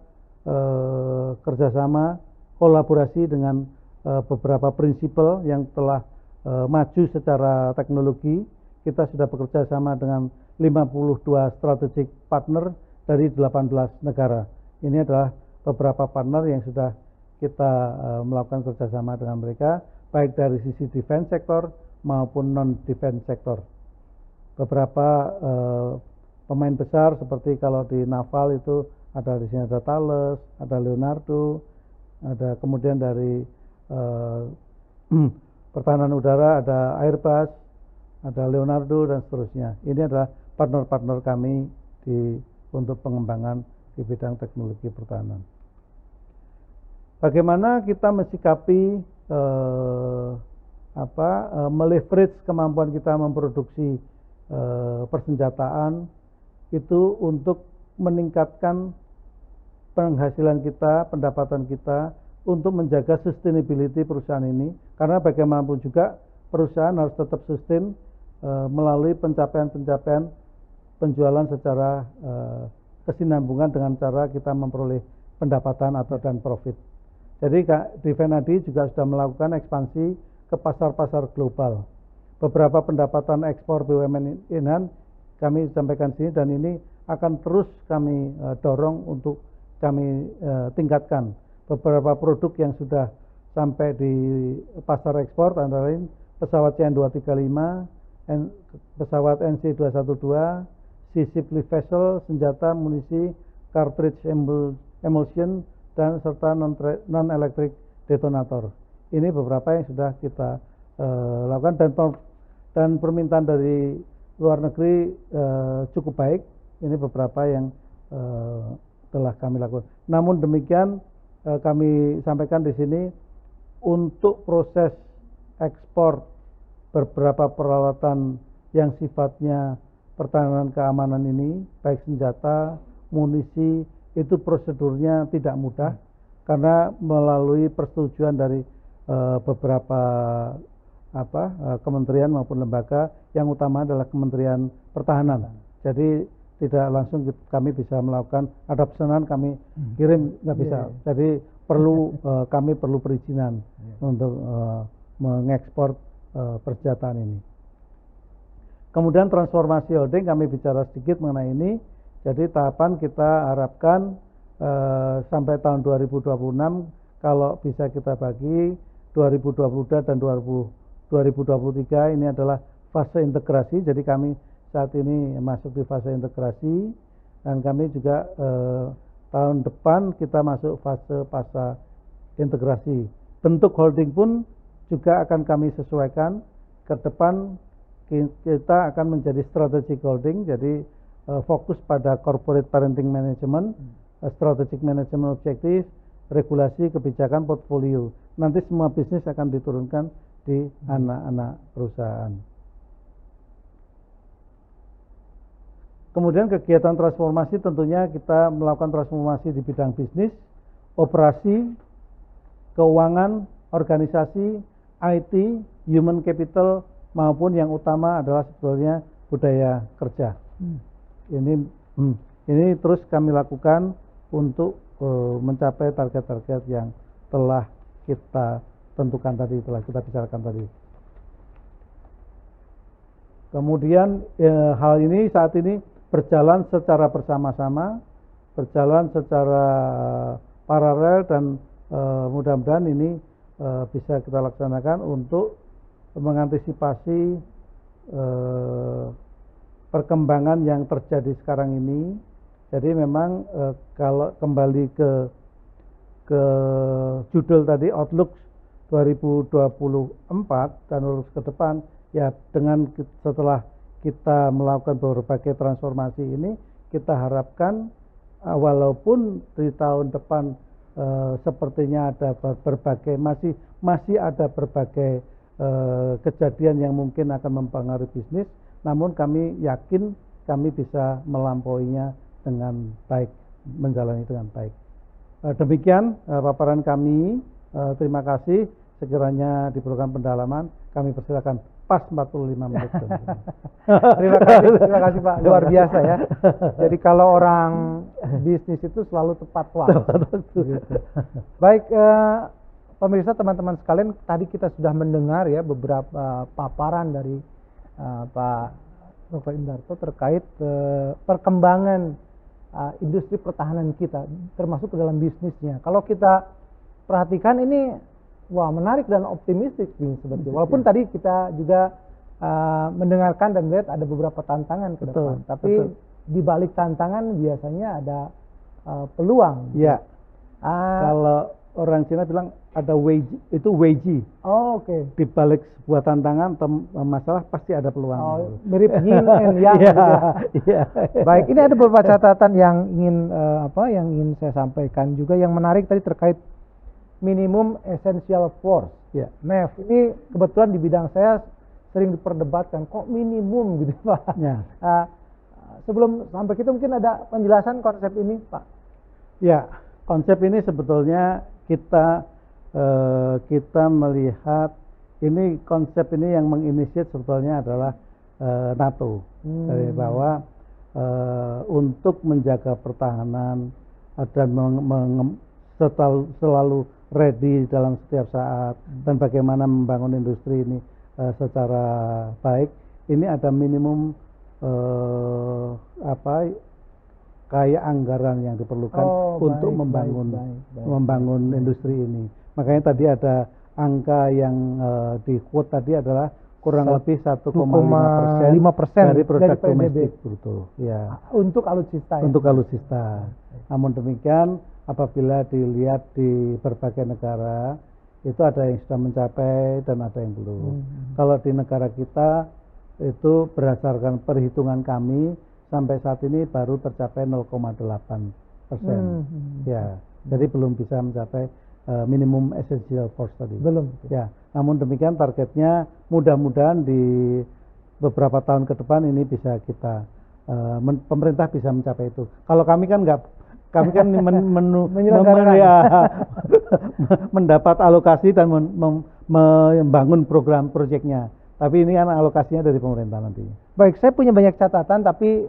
kerjasama kolaborasi dengan beberapa prinsipal yang telah maju secara teknologi. Kita sudah bekerja sama dengan 52 strategic partner dari 18 negara. Ini adalah beberapa partner yang sudah kita melakukan kerjasama dengan mereka, baik dari sisi defense sektor maupun non-defense sektor. Beberapa pemain besar seperti kalau di naval itu ada di sini ada Thales, ada Leonardo, ada kemudian dari pertahanan udara ada Airbus, ada Leonardo dan seterusnya. Ini adalah partner-partner kami untuk pengembangan di bidang teknologi pertahanan. Bagaimana kita mensikapi meleverage kemampuan kita memproduksi persenjataan itu untuk meningkatkan penghasilan kita, pendapatan kita untuk menjaga sustainability perusahaan ini, karena bagaimanapun juga perusahaan harus tetap sustain melalui pencapaian-pencapaian penjualan secara kesinambungan dengan cara kita memperoleh pendapatan atau dan profit. Jadi Divenadi juga sudah melakukan ekspansi ke pasar-pasar global. Beberapa pendapatan ekspor BUMN Inhan kami sampaikan sini, dan ini akan terus kami dorong untuk kami tingkatkan. Beberapa produk yang sudah sampai di pasar ekspor antara lain pesawat CN-235, pesawat NC-212, Sea-Shiply Vessel, senjata, munisi, cartridge emulsion, dan serta non-electric detonator. Ini beberapa yang sudah kita lakukan, dan permintaan dari luar negeri cukup baik. Ini beberapa yang telah kami lakukan. Namun demikian kami sampaikan di sini, untuk proses ekspor beberapa peralatan yang sifatnya pertahanan keamanan ini, baik senjata, munisi, itu prosedurnya tidak mudah karena melalui persetujuan dari beberapa kementerian maupun lembaga, yang utama adalah Kementerian Pertahanan. Jadi tidak langsung kami bisa melakukan, ada pesanan kami kirim nggak bisa. Jadi kami perlu perizinan untuk mengekspor persenjataan ini. Kemudian transformasi holding, kami bicara sedikit mengenai ini. Jadi tahapan kita harapkan sampai tahun 2026, kalau bisa kita bagi 2022 dan 2023 ini adalah fase integrasi. Jadi kami saat ini masuk di fase integrasi, dan kami juga tahun depan kita masuk fase integrasi. Bentuk holding pun juga akan kami sesuaikan. Ke depan kita akan menjadi strategic holding, jadi fokus pada corporate parenting management, strategic management objektif, regulasi, kebijakan, portfolio. Nanti semua bisnis akan diturunkan di anak-anak perusahaan. Kemudian kegiatan transformasi, tentunya kita melakukan transformasi di bidang bisnis, operasi, keuangan, organisasi, IT, human capital, maupun yang utama adalah sebetulnya budaya kerja. Ini terus kami lakukan untuk mencapai target-target yang telah kita tentukan tadi, telah kita bicarakan tadi. Kemudian hal ini saat ini berjalan secara bersama-sama, berjalan secara paralel, dan mudah-mudahan ini bisa kita laksanakan untuk mengantisipasi perkembangan yang terjadi sekarang ini. Jadi memang kalau kembali ke judul tadi, Outlook 2024 dan lurus ke depan, ya dengan setelah kita melakukan berbagai transformasi ini, kita harapkan walaupun di tahun depan sepertinya ada berbagai masih ada berbagai kejadian yang mungkin akan mempengaruhi bisnis, namun kami yakin kami bisa melampauinya dengan baik, menjalani dengan baik. Demikian paparan kami. Terima kasih. Sekiranya diperlukan pendalaman, kami persilakan. Pas 45 menit. Terima kasih Pak, luar biasa ya. Jadi kalau orang bisnis itu selalu tepat waktu. Gitu. Baik, pemirsa, teman-teman sekalian, tadi kita sudah mendengar ya beberapa paparan dari Pak Dr. Indarto terkait perkembangan industri pertahanan kita, termasuk ke dalam bisnisnya. Kalau kita perhatikan ini, wah, menarik dan optimistis nih sebetulnya. Walaupun tadi kita juga mendengarkan dan melihat ada beberapa tantangan ke depan, tapi di balik tantangan biasanya ada peluang. Ya. Kalau orang Cina bilang ada weiji. Oh, oke. Di balik sebuah tantangan atau masalah pasti ada peluang. Oh, mirip yin and yang. Baik, ini ada beberapa catatan yang ingin saya sampaikan juga, yang menarik tadi terkait minimum essential force. Ya, MEF ini kebetulan di bidang saya sering diperdebatkan, kok minimum gitu Pak. Ya. Sebelum sampai kita mungkin ada penjelasan konsep ini Pak. Ya, konsep ini sebetulnya kita melihat ini, konsep ini yang menginisiat sebetulnya adalah NATO, dari bahwa untuk menjaga pertahanan dan selalu ready dalam setiap saat dan bagaimana membangun industri ini secara baik. Ini ada minimum kayak anggaran yang diperlukan untuk membangun industri ini. Makanya tadi ada angka yang di quote tadi adalah kurang lebih 1,5% dari produk domestik bruto. Ya. Untuk alutsista. Untuk alutsista. Namun demikian, apabila dilihat di berbagai negara, itu ada yang sudah mencapai dan ada yang belum. Kalau di negara kita itu berdasarkan perhitungan kami sampai saat ini baru tercapai 0,8%. Ya, jadi belum bisa mencapai minimum essential force tadi. Belum. Ya, namun demikian targetnya mudah-mudahan di beberapa tahun ke depan ini bisa kita pemerintah bisa mencapai itu. Kalau kami kan enggak, kami kan mendapat alokasi dan membangun program proyeknya. Tapi ini kan alokasinya dari pemerintah nanti. Baik, saya punya banyak catatan, tapi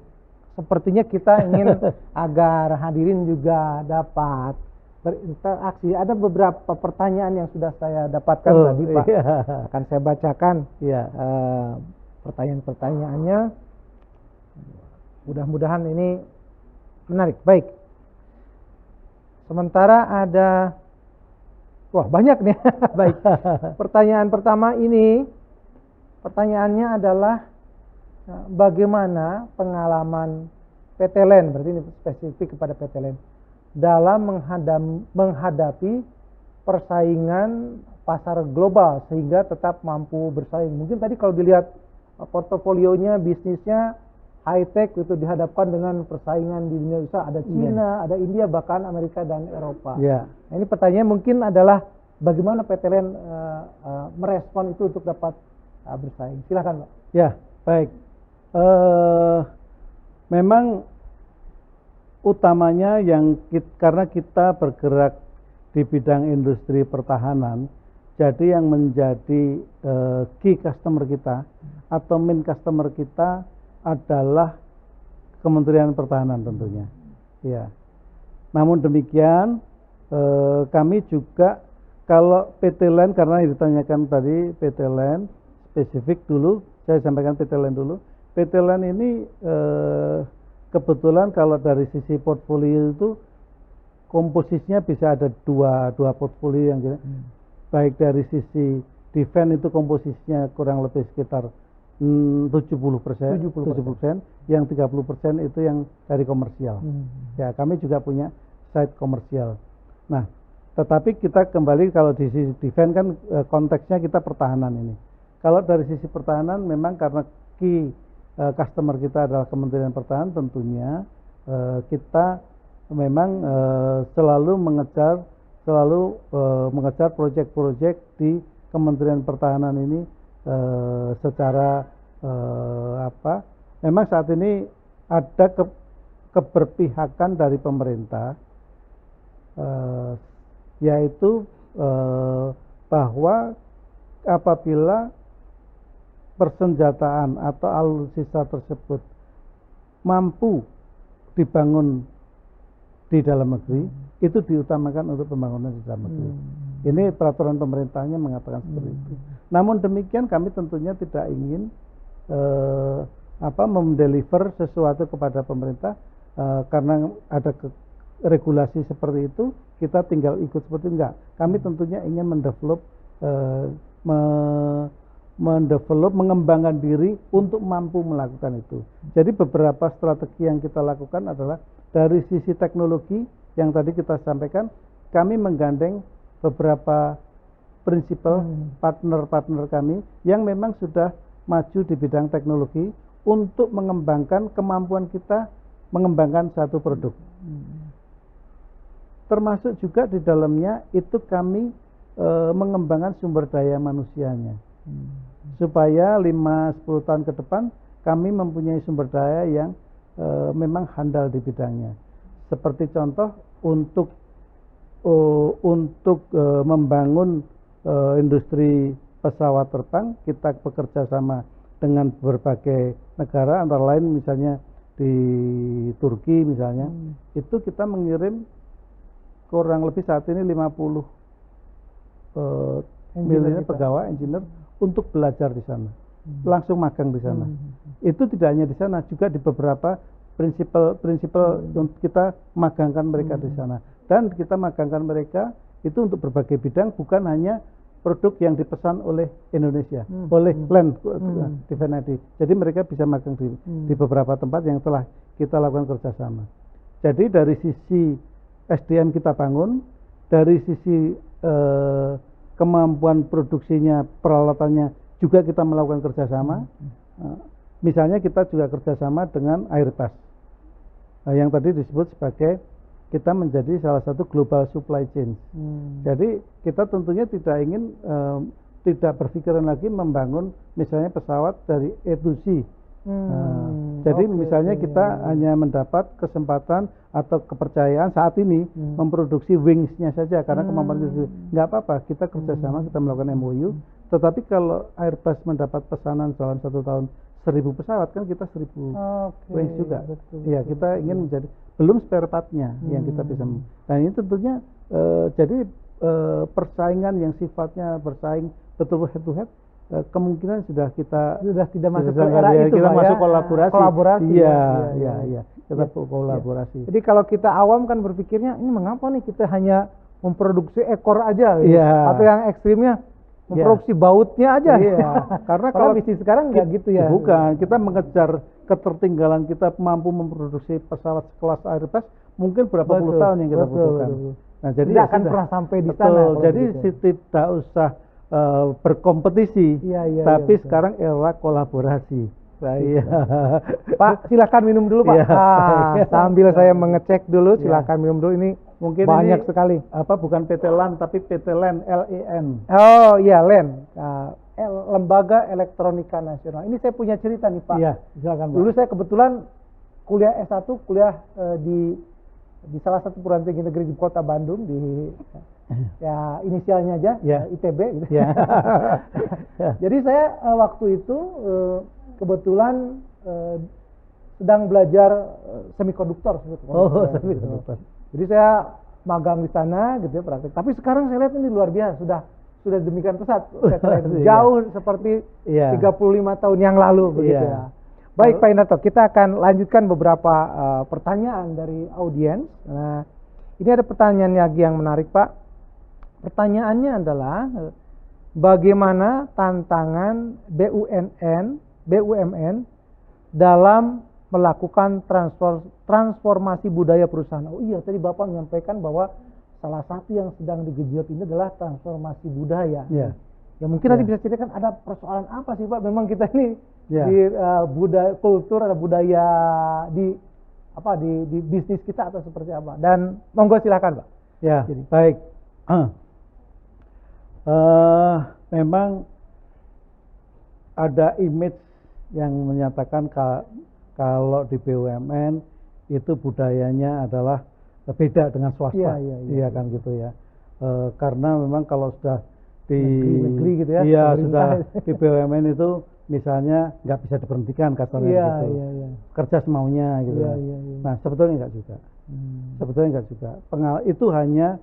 sepertinya kita ingin agar hadirin juga dapat berinteraksi. Ada beberapa pertanyaan yang sudah saya dapatkan tadi, Pak. Iya. Akan saya bacakan pertanyaan-pertanyaannya. Mudah-mudahan ini menarik. Baik. Sementara ada, wah banyak nih. Baik. Pertanyaan pertama ini, pertanyaannya adalah bagaimana pengalaman PT LEN, berarti ini spesifik kepada PT LEN, dalam menghadapi persaingan pasar global sehingga tetap mampu bersaing. Mungkin tadi kalau dilihat portofolionya, bisnisnya high tech, itu dihadapkan dengan persaingan di dunia usaha, ada Cina, ada India, bahkan Amerika dan Eropa. Nah, ini pertanyaan mungkin adalah bagaimana PT LEN merespon itu untuk dapat bersaing. Silakan, Pak. Ya, baik. Memang utamanya karena kita bergerak di bidang industri pertahanan, jadi yang menjadi key customer kita atau main customer kita adalah Kementerian Pertahanan tentunya. Ya. Namun demikian kami juga kalau PT LEN, karena ditanyakan tadi PT LEN spesifik dulu, saya sampaikan PT LEN dulu. PT LEN ini kebetulan kalau dari sisi portfolio itu komposisinya bisa ada dua portfolio yang baik dari sisi defense itu komposisinya kurang lebih sekitar 70%, yang 30% itu yang dari komersial. Ya, kami juga punya side komersial. Nah, tetapi kita kembali kalau di sisi defense kan konteksnya kita pertahanan ini. Kalau dari sisi pertahanan memang karena key customer kita adalah Kementerian Pertahanan, tentunya kita memang selalu mengejar proyek-proyek di Kementerian Pertahanan ini secara memang saat ini ada keberpihakan dari pemerintah, yaitu bahwa apabila persenjataan atau alutsista tersebut mampu dibangun di dalam negeri, itu diutamakan untuk pembangunan di dalam negeri. Ini peraturan pemerintahnya mengatakan seperti itu. Namun demikian kami tentunya tidak ingin mendeliver sesuatu kepada pemerintah karena ada regulasi seperti itu, kita tinggal ikut seperti enggak. Kami tentunya ingin mengembangkan diri untuk mampu melakukan itu. Jadi beberapa strategi yang kita lakukan adalah dari sisi teknologi yang tadi kita sampaikan, kami menggandeng beberapa prinsipal partner-partner kami yang memang sudah maju di bidang teknologi untuk mengembangkan kemampuan kita mengembangkan satu produk. Termasuk juga di dalamnya itu kami mengembangkan sumber daya manusianya. Supaya 5-10 tahun ke depan kami mempunyai sumber daya yang memang handal di bidangnya. Seperti contoh untuk membangun industri pesawat terbang, kita bekerja sama dengan berbagai negara, antara lain misalnya di Turki misalnya, itu kita mengirim kurang lebih saat ini 50 milenial pegawai engineer untuk belajar di sana, langsung magang di sana. Itu tidak hanya di sana, juga di beberapa prinsipal untuk kita magangkan mereka di sana. Dan kita magangkan mereka itu untuk berbagai bidang, bukan hanya produk yang dipesan oleh Indonesia, oleh Land Defense ID. Jadi mereka bisa magang di beberapa tempat yang telah kita lakukan kerjasama. Jadi dari sisi SDM kita bangun, dari sisi kemampuan produksinya, peralatannya juga kita melakukan kerjasama. Misalnya kita juga kerjasama dengan Airbus, yang tadi disebut sebagai kita menjadi salah satu global supply chain. Jadi kita tentunya tidak ingin, tidak berpikiran lagi membangun misalnya pesawat dari A to Z. Jadi misalnya kita hanya mendapat kesempatan atau kepercayaan saat ini memproduksi wingsnya saja karena kemampuan itu nggak apa-apa, kita kerjasama, kita melakukan MOU. Tetapi kalau Airbus mendapat pesanan dalam 1 tahun 1000 pesawat, kan kita 1000 wings juga. Ya, kita ingin menjadi, belum spare part-nya yang kita bisa. Dan ini tentunya jadi persaingan yang sifatnya bersaing betul head to head, kemungkinan sudah tidak masuk ke era itu, kita masuk kolaborasi. Iya, kita kolaborasi. Jadi kalau kita awam kan berpikirnya ini mengapa nih kita hanya memproduksi ekor aja, atau yang ekstrimnya memproduksi bautnya aja. Karena kalau bisnis sekarang nggak gitu ya. Bukan, kita mengejar ketertinggalan, kita mampu memproduksi pesawat sekelas Airbus mungkin berapa puluh tahun yang kita butuhkan. Nah, jadi tidak akan pernah sampai di sana. Jadi tidak usah berkompetisi, tapi sekarang era kolaborasi. Pak, silakan minum dulu Pak. Sambil saya mengecek dulu, silakan minum dulu. Ini mungkin banyak sekali. Bukan PT LAN, tapi PT LAN, LEN. Oh iya, LEN, Lembaga Elektronika Nasional. Ini saya punya cerita nih Pak. Iya, silakan Pak. Dulu saya kebetulan kuliah S1, kuliah di salah satu perguruan tinggi negeri di Kota Bandung, di ya inisialnya aja, ITB gitu. Jadi saya waktu itu kebetulan sedang belajar semikonduktor. Semikonduktor. Jadi saya magang di sana gitu ya, praktek. Tapi sekarang saya lihat ini luar biasa, sudah demikian pesat, jauh seperti 35 tahun yang lalu begitu ya. Baik Pak Indarto, kita akan lanjutkan beberapa pertanyaan dari audiens. Nah, ini ada pertanyaan lagi yang menarik Pak. Pertanyaannya adalah bagaimana tantangan BUMN dalam melakukan transformasi budaya perusahaan. Oh iya, tadi Bapak menyampaikan bahwa salah satu yang sedang digejot ini adalah transformasi budaya. Ya mungkin nanti bisa ceritakan ada persoalan apa sih Pak? Memang kita ini di budaya kultur, ada budaya di bisnis kita atau seperti apa? Dan monggo silakan Pak. Ya, jadi, baik. Memang ada image yang menyatakan kalau di BUMN itu budayanya adalah beda dengan swasta, iya kan gitu ya. Karena memang kalau sudah di negeri gitu ya, sudah di BUMN itu misalnya nggak bisa diberhentikan kasarnya gitu, kerja semaunya gitu. Nah sebetulnya nggak juga, itu hanya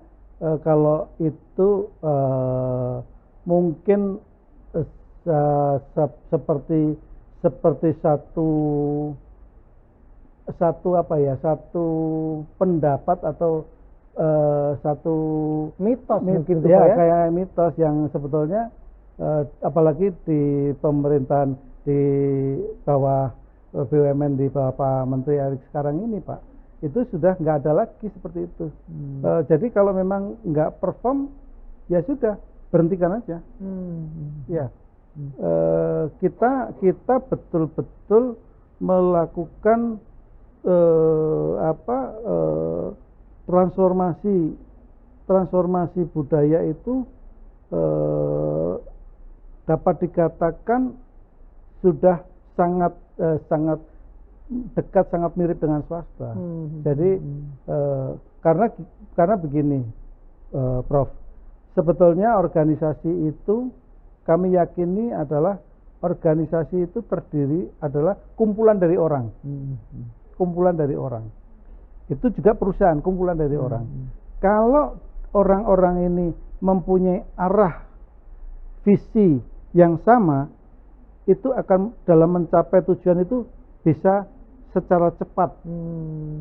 kalau itu mungkin seperti satu pendapat atau satu mitos mungkin kayak mitos yang sebetulnya apalagi di pemerintahan di bawah BUMN di bawah Pak Menteri Erick sekarang ini Pak, itu sudah nggak ada lagi seperti itu. Jadi kalau memang nggak perform ya sudah berhentikan aja. Kita betul-betul melakukan transformasi budaya itu dapat dikatakan sudah sangat dekat, sangat mirip dengan swasta. Jadi karena begini, Prof, sebetulnya organisasi itu kami yakini adalah organisasi itu terdiri adalah kumpulan dari orang. Kumpulan dari orang. Itu juga perusahaan, kumpulan dari orang. Kalau orang-orang ini mempunyai arah visi yang sama, itu akan dalam mencapai tujuan itu bisa secara cepat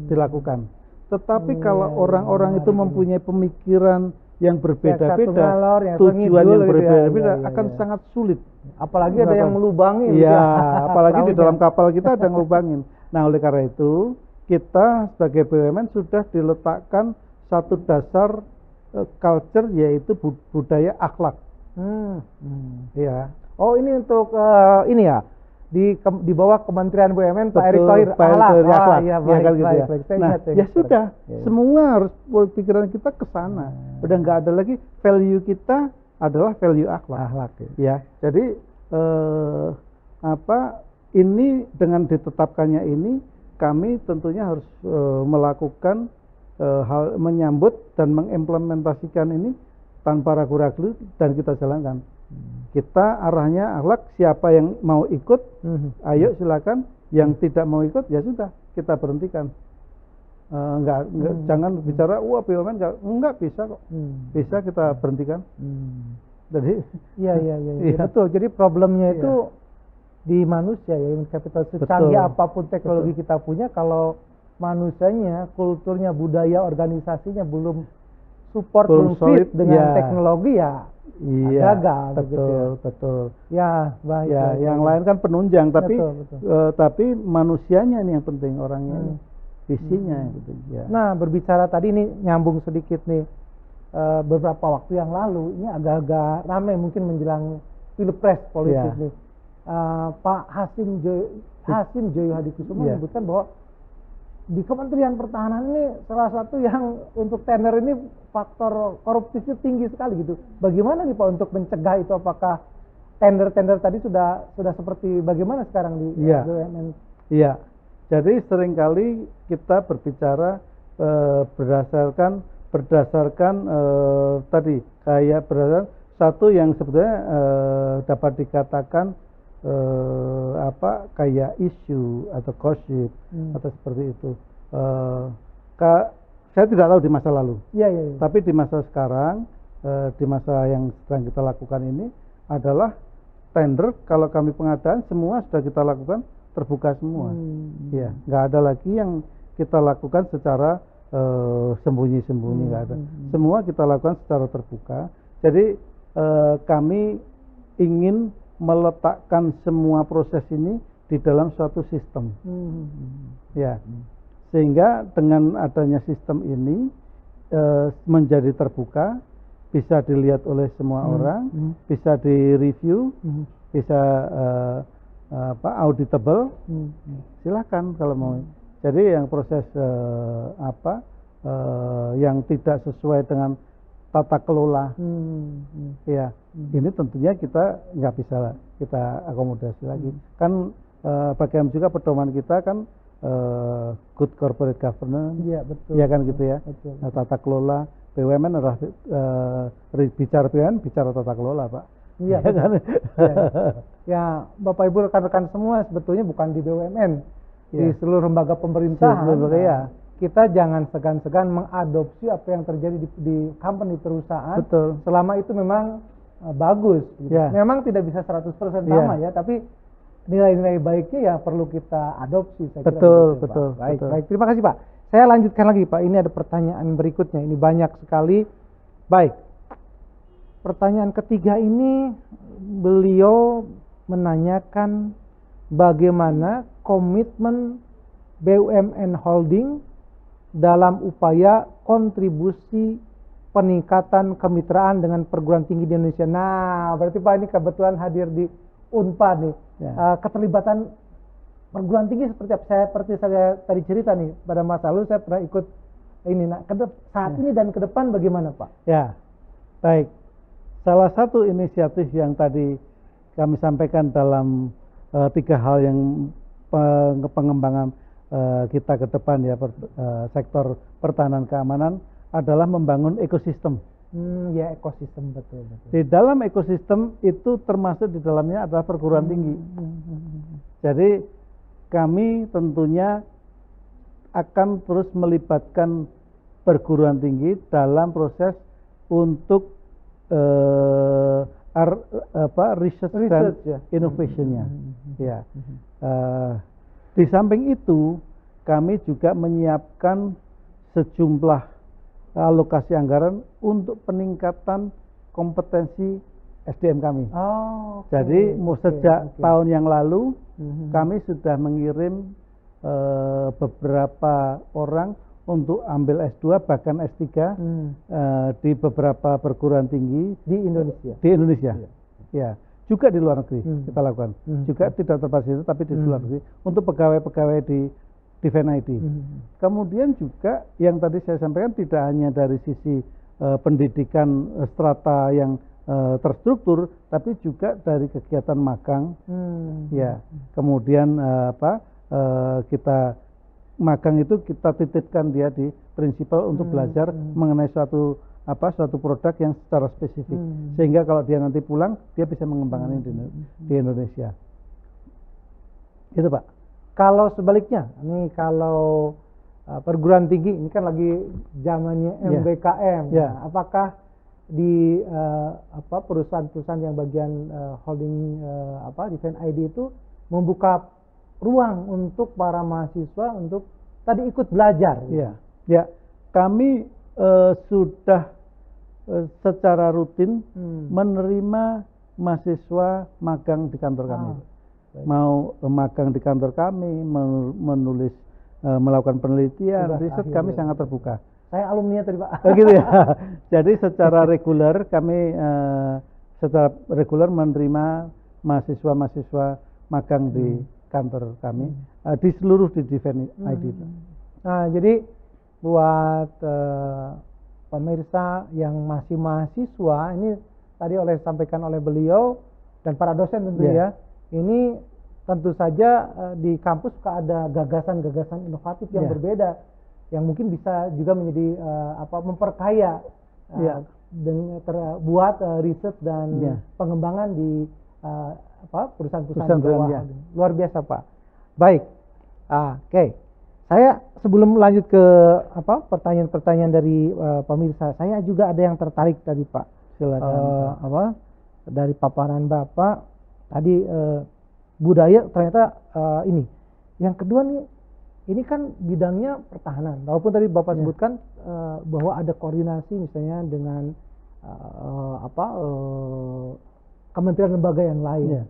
dilakukan. Tetapi kalau orang-orang itu mempunyai pemikiran yang berbeda-beda, tujuan yang berbeda-beda, akan sangat sulit. Apalagi ada yang melubangi. Iya, apalagi di dalam kapal kita ada yang melubangin. Nah, oleh karena itu kita sebagai BUMN sudah diletakkan satu dasar culture, yaitu budaya akhlak. Ya. Oh, ini untuk ini ya, di bawah Kementerian BUMN. Pak Erick Thohir, Pak Erick Thohir akhlak. Ya, Ya, kan gitu ya. baik. Nah, ya sudah, semua harus pikiran kita ke sana. Udah nggak ada lagi, value kita adalah value akhlak. Ya, jadi ini dengan ditetapkannya ini, kami tentunya harus melakukan hal menyambut dan mengimplementasikan ini tanpa ragu-ragu dan kita jalankan. Kita arahnya akhlak, siapa yang mau ikut, ayo silakan. Yang tidak mau ikut, ya sudah, kita berhentikan. Jangan bicara, wah BUMN enggak bisa kok. Bisa kita berhentikan. Jadi, iya, betul. Jadi problemnya itu di manusia ya, human capital. Secanggih apapun teknologi kita punya, kalau manusianya, kulturnya, budaya, organisasinya belum support, belum fit dengan teknologi, ya gagal. Betul. Ya, baik. Ya, yang lain kan penunjang, tapi tapi manusianya ini yang penting, orangnya, visinya gitu ya. Nah, berbicara tadi ini nyambung sedikit nih, beberapa waktu yang lalu ini agak-agak ramai mungkin menjelang pilpres politik nih. Pak Hasim Joyo Hadikusumo menyebutkan bahwa di Kementerian Pertahanan ini salah satu yang untuk tender ini faktor koruptifnya tinggi sekali gitu. Bagaimana nih Pak untuk mencegah itu? Apakah tender-tender tadi sudah seperti bagaimana sekarang di BUMN? Iya. Jadi seringkali kita berbicara berdasarkan tadi kayak berdasarkan satu yang sebetulnya dapat dikatakan kayak isu atau gosip atau seperti itu. Saya tidak tahu di masa lalu. Iya. Tapi di masa sekarang, di masa yang sedang kita lakukan ini adalah tender. Kalau kami pengadaan semua sudah kita lakukan terbuka semua. Ya, nggak ada lagi yang kita lakukan secara sembunyi-sembunyi, nggak ada. Semua kita lakukan secara terbuka. Jadi kami ingin meletakkan semua proses ini di dalam suatu sistem, ya, sehingga dengan adanya sistem ini menjadi terbuka, bisa dilihat oleh semua orang, bisa direview, bisa auditable, silakan kalau mau. Jadi yang proses yang tidak sesuai dengan tata kelola, ya, ini tentunya kita nggak bisa kita akomodasi lagi. Kan bagaimana juga pedoman kita kan good corporate governance, ya kan gitu ya. Nah, tata kelola BUMN adalah bicara BUMN bicara tata kelola, Pak. Iya kan? Ya, Bapak Ibu rekan-rekan semua, sebetulnya bukan di BUMN, di seluruh lembaga pemerintahan. Kita jangan segan-segan mengadopsi apa yang terjadi di company, perusahaan. Betul. Selama itu memang bagus. Gitu. Memang tidak bisa 100% sama ya, tapi nilai-nilai baiknya ya perlu kita adopsi. Saya betul. Baik. Terima kasih Pak. Saya lanjutkan lagi Pak. Ini ada pertanyaan berikutnya. Ini banyak sekali. Baik. Pertanyaan ketiga ini beliau menanyakan bagaimana komitmen BUMN Holding dalam upaya kontribusi peningkatan kemitraan dengan perguruan tinggi di Indonesia. Nah, berarti Pak ini kebetulan hadir di Unpad nih. Keterlibatan perguruan tinggi seperti saya tadi cerita nih, pada masa lalu saya pernah ikut ini. Nah, saat ini dan ke depan bagaimana Pak? Ya, baik. Salah satu inisiatif yang tadi kami sampaikan dalam 3 hal yang pengembangan kita ke depan ya, sektor pertahanan keamanan adalah membangun ekosistem. Ya, ekosistem, betul. Di dalam ekosistem itu termasuk di dalamnya adalah perguruan tinggi. Jadi kami tentunya akan terus melibatkan perguruan tinggi dalam proses untuk research dan ya. innovation-nya. Ya. Di samping itu kami juga menyiapkan sejumlah alokasi anggaran untuk peningkatan kompetensi SDM kami. Jadi sejak tahun yang lalu kami sudah mengirim beberapa orang untuk ambil S2 bahkan S3 di beberapa perguruan tinggi di Indonesia. Di Indonesia, ya. Juga di luar negeri kita lakukan. Juga tidak terbatas itu, tapi di luar negeri untuk pegawai-pegawai di Defense ID. Kemudian juga yang tadi saya sampaikan tidak hanya dari sisi pendidikan strata yang terstruktur, tapi juga dari kegiatan magang, ya. Kemudian kita magang itu kita titipkan dia di prinsipal untuk belajar mengenai suatu produk yang secara spesifik, sehingga kalau dia nanti pulang dia bisa mengembangkannya di Indonesia. Itu Pak. Kalau sebaliknya, nih kalau perguruan tinggi ini kan lagi zamannya MBKM, Nah, apakah di perusahaan-perusahaan yang bagian holding Defense ID itu membuka ruang untuk para mahasiswa untuk tadi ikut belajar? Ya, kami sudah secara rutin menerima mahasiswa magang di kantor kami. Mau magang di kantor kami, menulis, melakukan penelitian, riset, kami sangat terbuka. Saya alumni tadi Pak. Begitu ya. Jadi secara reguler kami menerima mahasiswa-mahasiswa magang di kantor kami di seluruh di Defense ID. Nah, jadi buat pemirsa yang masih mahasiswa, ini tadi disampaikan oleh beliau dan para dosen tentu ya, ini tentu saja di kampus suka ada gagasan-gagasan inovatif yang berbeda, yang mungkin bisa juga menjadi memperkaya buat riset dan pengembangan di perusahaan-perusahaan bawah. Luar biasa Pak. Baik, oke. Saya sebelum lanjut ke pertanyaan-pertanyaan dari pemirsa, saya juga ada yang tertarik tadi Pak. Silakan. Dari paparan Bapak tadi budaya ternyata ini. Yang kedua nih, ini kan bidangnya pertahanan. Walaupun tadi Bapak sebutkan bahwa ada koordinasi misalnya dengan kementerian lembaga yang lain.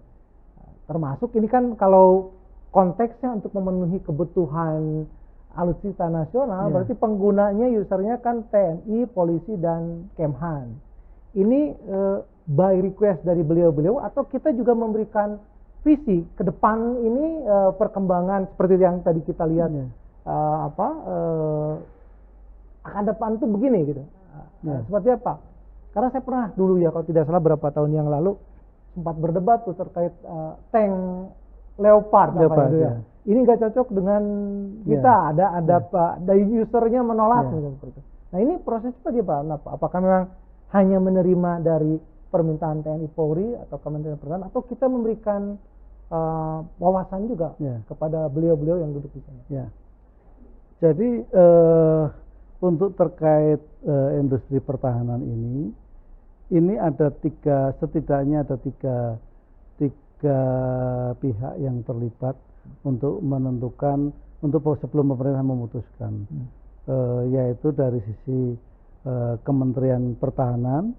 Termasuk ini kan kalau konteksnya untuk memenuhi kebutuhan alutsista nasional, berarti penggunanya usernya kan TNI, polisi dan Kemhan. Ini by request dari beliau-beliau atau kita juga memberikan visi ke depan ini perkembangan seperti yang tadi kita lihat akan depan tuh begini gitu. Seperti apa? Karena saya pernah dulu ya kalau tidak salah berapa tahun yang lalu sempat berdebat tuh terkait tank Leopard ya. Ini nggak cocok dengan kita, ada usernya menolak seperti itu. Nah ini prosesnya bagaimana Pak? Apakah memang hanya menerima dari permintaan TNI Polri atau Kementerian Pertahanan, atau kita memberikan wawasan juga kepada beliau-beliau yang duduk di sana? Jadi untuk terkait industri pertahanan ini ada setidaknya ada tiga pihak yang terlibat untuk menentukan, sebelum pemerintah memutuskan, yaitu dari sisi Kementerian Pertahanan,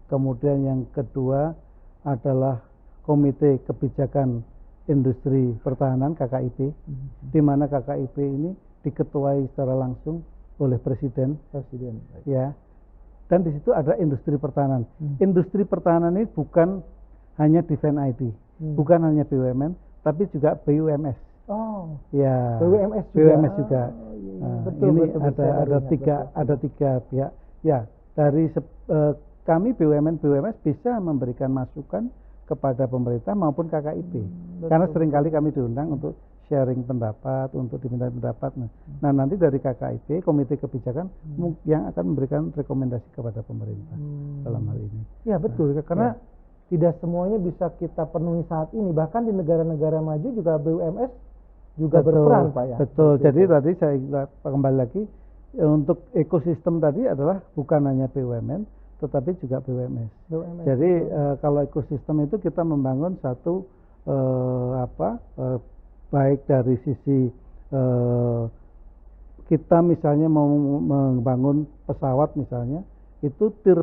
kemudian yang kedua adalah Komite Kebijakan Industri Pertahanan KKIP, di mana KKIP ini diketuai secara langsung oleh Presiden, ya. Dan di situ ada industri pertahanan. Industri pertahanan ini bukan hanya Defense ID, bukan hanya BUMN, tapi juga BUMS. BUMS juga. Ada tiga pihak. Ya, dari kami BUMS bisa memberikan masukan kepada pemerintah maupun KKIP. Karena seringkali kami diundang untuk sharing pendapat, untuk diminta pendapat. Nah, nanti dari KKIP, Komite Kebijakan yang akan memberikan rekomendasi kepada pemerintah dalam hal ini. Ya betul, karena tidak semuanya bisa kita penuhi saat ini. Bahkan di negara-negara maju juga BUMS juga berperan Pak ya. Betul. Jadi tadi saya kembali lagi, untuk ekosistem tadi adalah bukan hanya BUMN, tetapi juga BUMS. BUMS. Jadi kalau ekosistem itu kita membangun satu baik dari sisi kita misalnya mau membangun pesawat misalnya, itu tier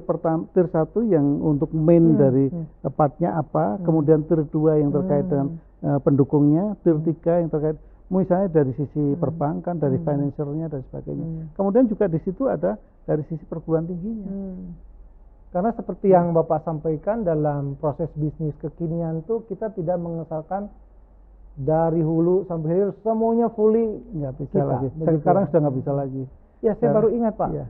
satu yang untuk main dari partnya apa, kemudian tier 2 yang terkait dengan pendukungnya, tier 3 yang terkait misalnya dari sisi perbankan, dari financialnya dan sebagainya. Kemudian juga di situ ada dari sisi perguruan tingginya. Karena seperti yang Bapak sampaikan dalam proses bisnis kekinian tuh kita tidak mengesalkan dari hulu sampai hilir semuanya fully nggak bisa lagi. Sekarang sudah nggak bisa lagi. Ya, saya baru ingat Pak. Ya.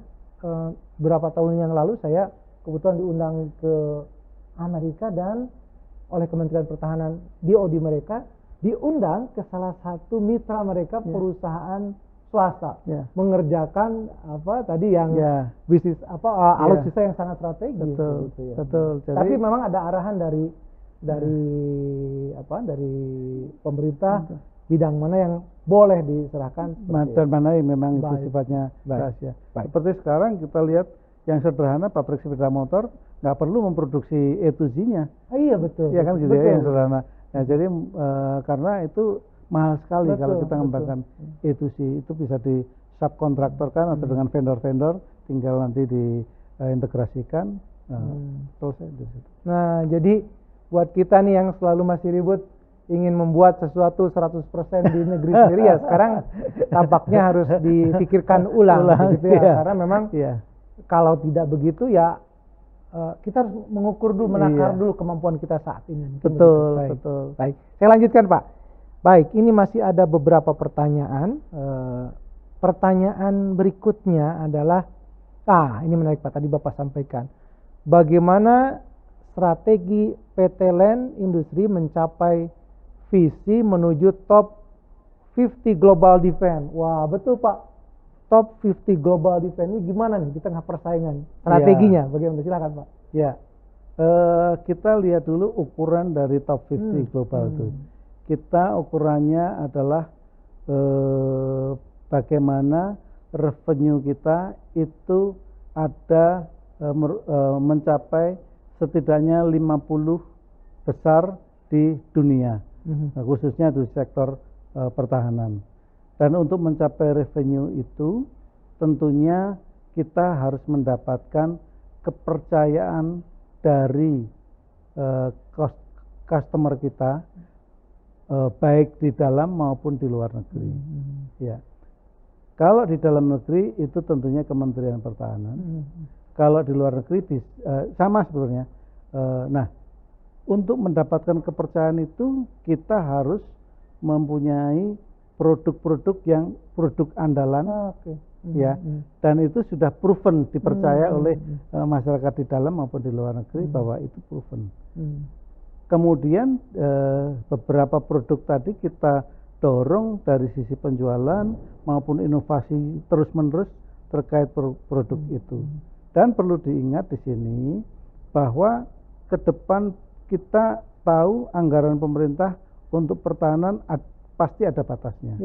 Berapa tahun yang lalu saya kebetulan diundang ke Amerika dan oleh Kementerian Pertahanan DoD mereka diundang ke salah satu mitra mereka perusahaan swasta mengerjakan bisnis alutsista yang sangat strategis. Betul, gitu ya. betul. Jadi, tapi memang ada arahan dari pemerintah bidang mana yang boleh diserahkan dan mana yang memang itu sifatnya rahasia. Seperti sekarang kita lihat yang sederhana, pabrik sepeda motor nggak perlu memproduksi A to Z-nya. Iya betul. Ya kan gitu ya, yang sederhana. Ya, jadi karena itu mahal sekali kalau kita mengembangkan A to Z, itu bisa di subkontraktorkan atau dengan vendor-vendor, tinggal nanti diintegrasikan, selesai di situ. Nah, jadi buat kita nih yang selalu masih ribut ingin membuat sesuatu 100% di negeri sendiri ya sekarang tampaknya harus dipikirkan ulang gitu ya. Karena memang kalau tidak begitu ya kita harus mengukur dulu, menakar dulu kemampuan kita saat ini. Betul. Baik, saya lanjutkan Pak. Baik, ini masih ada beberapa pertanyaan. Pertanyaan berikutnya adalah, ini menarik Pak, tadi Bapak sampaikan. Bagaimana strategi PT LAN Industri mencapai visi menuju top 50 global defense? Wah, betul Pak. Top 50 global defense ini gimana nih di tengah persaingan? Strateginya bagaimana? Silakan Pak. Ya, kita lihat dulu ukuran dari top 50 global itu. Kita ukurannya adalah bagaimana revenue kita itu ada mencapai setidaknya 50 besar di dunia, khususnya di sektor pertahanan. Dan untuk mencapai revenue itu tentunya kita harus mendapatkan kepercayaan dari customer kita, baik di dalam maupun di luar negeri. Ya. Kalau di dalam negeri itu tentunya Kementerian Pertahanan. Kalau di luar negeri sama sebetulnya. Nah, untuk mendapatkan kepercayaan itu kita harus mempunyai produk-produk yang produk andalan, ya, dan itu sudah proven dipercaya oleh masyarakat di dalam maupun di luar negeri bahwa itu proven. Kemudian beberapa produk tadi kita dorong dari sisi penjualan maupun inovasi terus-menerus terkait produk itu. Dan perlu diingat di sini bahwa ke depan kita tahu anggaran pemerintah untuk pertahanan pasti ada batasnya.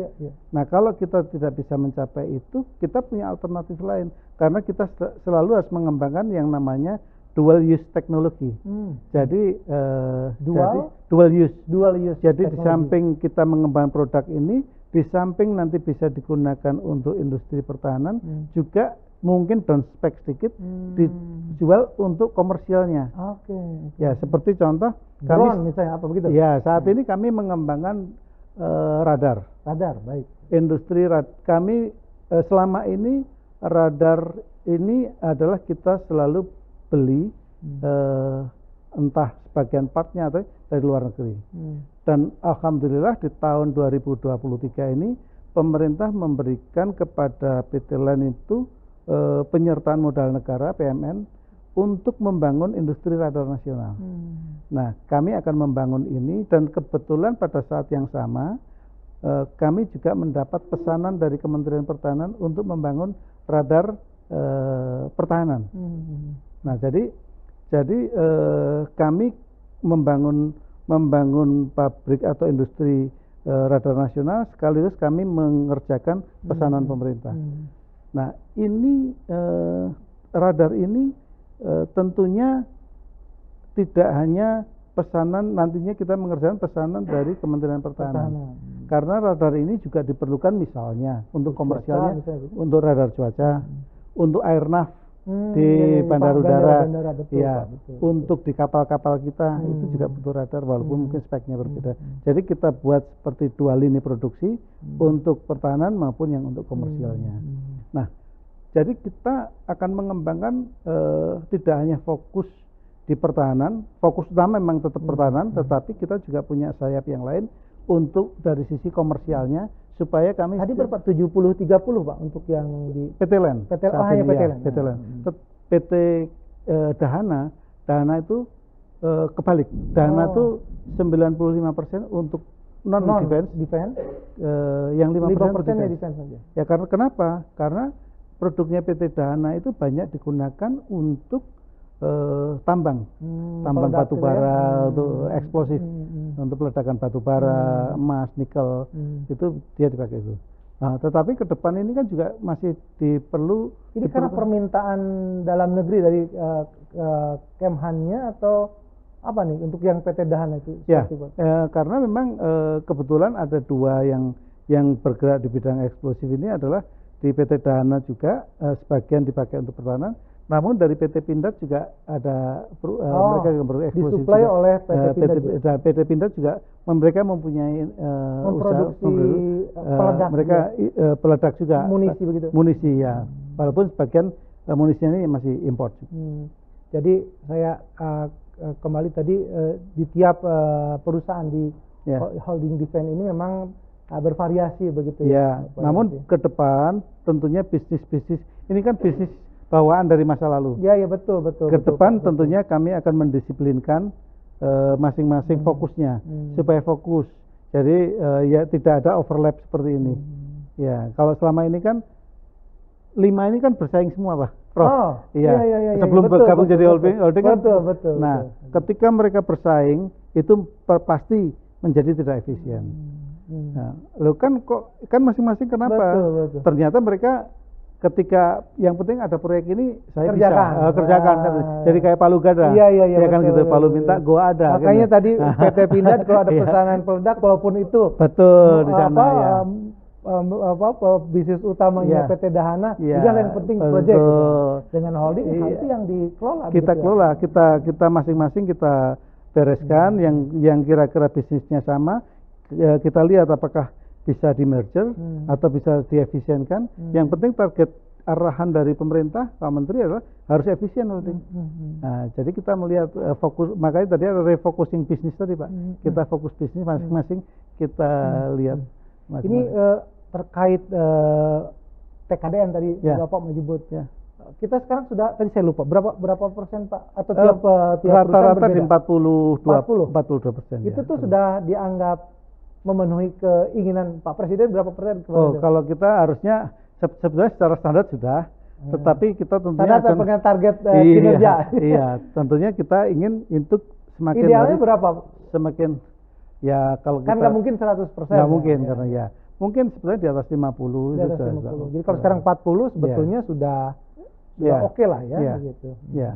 Nah, kalau kita tidak bisa mencapai itu, kita punya alternatif lain. Karena kita selalu harus mengembangkan yang namanya dual use teknologi. Jadi dual use. Jadi di samping kita mengembangkan produk ini, di samping nanti bisa digunakan untuk industri pertahanan, juga mungkin down spec sedikit dijual untuk komersialnya. Ya, seperti contoh drone misalnya apa begitu? Ya, saat ini kami mengembangkan radar. Baik. Industri kami selama ini radar ini adalah kita selalu beli entah sebagian partnya atau dari luar negeri. Dan alhamdulillah di tahun 2023 ini pemerintah memberikan kepada PT LAN itu penyertaan modal negara PMN untuk membangun industri radar nasional. Nah, kami akan membangun ini dan kebetulan pada saat yang sama kami juga mendapat pesanan dari Kementerian Pertahanan untuk membangun radar pertahanan. Nah, jadi kami membangun pabrik atau industri radar nasional sekaligus kami mengerjakan pesanan pemerintah. Nah, ini radar ini tentunya tidak hanya pesanan, nantinya kita mengerjakan pesanan dari Kementerian Pertahanan. Karena radar ini juga diperlukan misalnya untuk komersialnya, untuk radar cuaca, untuk airnav di bandara udara, ya, untuk di kapal-kapal kita itu juga butuh radar, walaupun mungkin speknya berbeda. Jadi kita buat seperti 2 lini produksi untuk pertahanan maupun yang untuk komersialnya. Nah, jadi kita akan mengembangkan tidak hanya fokus di pertahanan, fokus utama memang tetap pertahanan, tetapi kita juga punya sayap yang lain untuk dari sisi komersialnya, supaya kami tadi berapa 70-30 Pak untuk yang di PT LAN. hanya PT LAN. PT LAN. PT Dahana itu kebalik. Dahana itu 95% untuk non defense, yang 5% defense saja. Ya karena kenapa? Karena produknya PT Dahana itu banyak digunakan untuk tambang batu bara, untuk eksplosif, untuk peledakan batu bara, emas, nikel, itu dia dipakai itu. Nah, tetapi ke depan ini kan juga masih Ini karena permintaan dalam negeri dari Kemhannya atau apa nih untuk yang PT Dahana itu? Ya, karena memang kebetulan ada 2 yang bergerak di bidang eksplosif ini adalah di PT Dahana juga sebagian dipakai untuk pertahanan. Namun dari PT Pindad juga ada mereka yang bereksplosif disuplai juga. oleh PT Pindad. PT Pindad juga mereka mempunyai memproduksi peledak. Mereka peledak juga. Munisi begitu. Munisi ya. Walaupun sebagian munisinya ini masih import. Jadi saya kembali tadi di tiap perusahaan di holding defense ini memang bervariasi begitu ya. Namun ke depan tentunya bisnis-bisnis ini kan bisnis bawaan dari masa lalu. Ya, betul. Ke depan tentunya kami akan mendisiplinkan masing-masing fokusnya supaya fokus. Jadi ya tidak ada overlap seperti ini. Ya, kalau selama ini kan 5 ini kan bersaing semua, Pak. Iya. Sebelum bergabung jadi holding kan. Betul. Nah, ketika mereka bersaing itu pasti menjadi tidak efisien. Nah, lo kan masing-masing kenapa? Betul. Ternyata mereka ketika yang penting ada proyek ini saya kerjakan. bisa kerjakan kan. Jadi kayak Palu Gada. Iya, kan gitu. Palu minta gua ada. Makanya kan, tadi PT Pindad kalau ada pesanan peledak walaupun itu betul di sana ya. Bisnis utamanya PT Dahana, udah yang penting proyek gitu. Dengan holding itu yang dikelola. Kita kelola, kita masing-masing kita bereskan yang kira-kira bisnisnya sama, kita lihat apakah bisa di merger atau bisa diefisienkan. Yang penting target arahan dari pemerintah, Pak Menteri adalah harus efisien holding. Nah, jadi kita melihat fokus, makanya tadi ada refocusing bisnis tadi Pak. Kita fokus bisnis masing-masing, kita lihat. Ini terkait TKDN tadi Bapak menyebut. Kita sekarang sudah, tadi saya lupa berapa persen Pak, atau tiap rata-rata di 42%. Itu tuh sudah dianggap memenuhi keinginan Pak Presiden berapa persen? Kalau kita harusnya sebenarnya secara standar sudah, tetapi kita tentunya akan target kinerja. Iya, tentunya kita ingin untuk semakin idealnya berapa? Semakin ya kalau kan nggak mungkin 100%. Nggak mungkin karena ya mungkin sebenarnya di atas 50. Di atas 50. Jadi kalau sekarang 40 sebetulnya sudah oke lah ya. Gitu. Ya.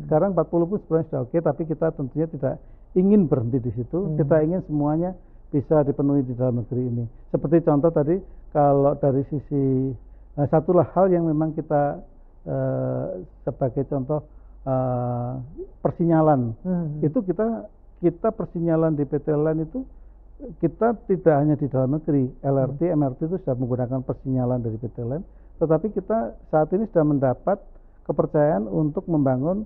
Sekarang 40 pun sebenarnya sudah oke, tapi kita tentunya tidak ingin berhenti di situ. Kita ingin semuanya bisa dipenuhi di dalam negeri ini. Seperti contoh tadi, kalau dari sisi satulah hal yang memang kita sebagai contoh persinyalan, itu kita persinyalan di PT LAN itu kita tidak hanya di dalam negeri. LRT, MRT itu sudah menggunakan persinyalan dari PT LAN, tetapi kita saat ini sudah mendapat kepercayaan untuk membangun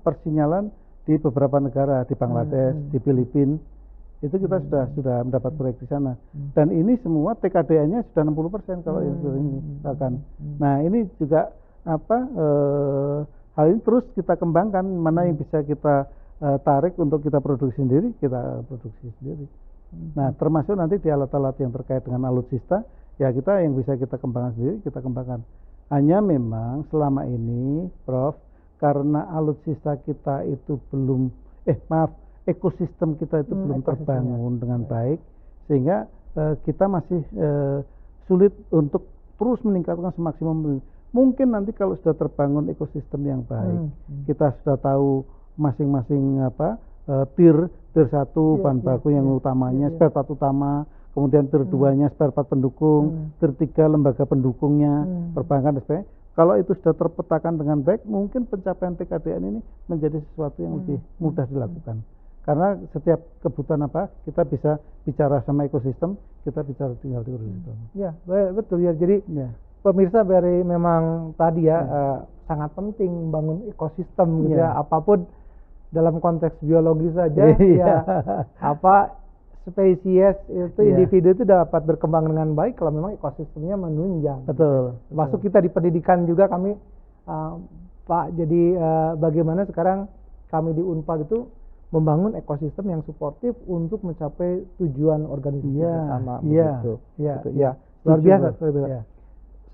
persinyalan di beberapa negara, di Bangladesh, di Filipina. Itu kita sudah mendapat proyek di sana. Dan ini semua TKDN-nya sudah 60% kalau ini akan. Nah, ini juga hal ini terus kita kembangkan, mana yang bisa kita tarik untuk kita produksi sendiri, kita produksi sendiri. Nah, termasuk nanti di alat-alat yang terkait dengan alutsista, ya kita yang bisa kita kembangkan sendiri, kita kembangkan. Hanya memang selama ini, Prof, karena alutsista kita itu belum, ekosistem kita itu belum terbangun dengan baik, sehingga kita masih sulit untuk terus meningkatkan semaksimum. Mungkin nanti kalau sudah terbangun ekosistem yang baik, kita sudah tahu masing-masing tier 1 bahan baku yang utamanya, spare part utama, kemudian tier 2-nya spare part pendukung, tier 3 lembaga pendukungnya, perbankan dan sebagainya. Kalau itu sudah terpetakan dengan baik, mungkin pencapaian TKDN ini menjadi sesuatu yang lebih mudah dilakukan. Karena setiap kebutuhan kita bisa bicara sama ekosistem, kita bicara tinggal di ekosistem. Ya, betul ya. Jadi pemirsa dari memang tadi sangat penting membangun ekosistem gitu ya. Apapun dalam konteks biologi saja spesies itu individu itu dapat berkembang dengan baik kalau memang ekosistemnya menunjang. Betul. Masuk kita di pendidikan juga kami Pak, jadi bagaimana sekarang kami di Unpad itu membangun ekosistem yang suportif untuk mencapai tujuan organisasi bersama. Luar biasa.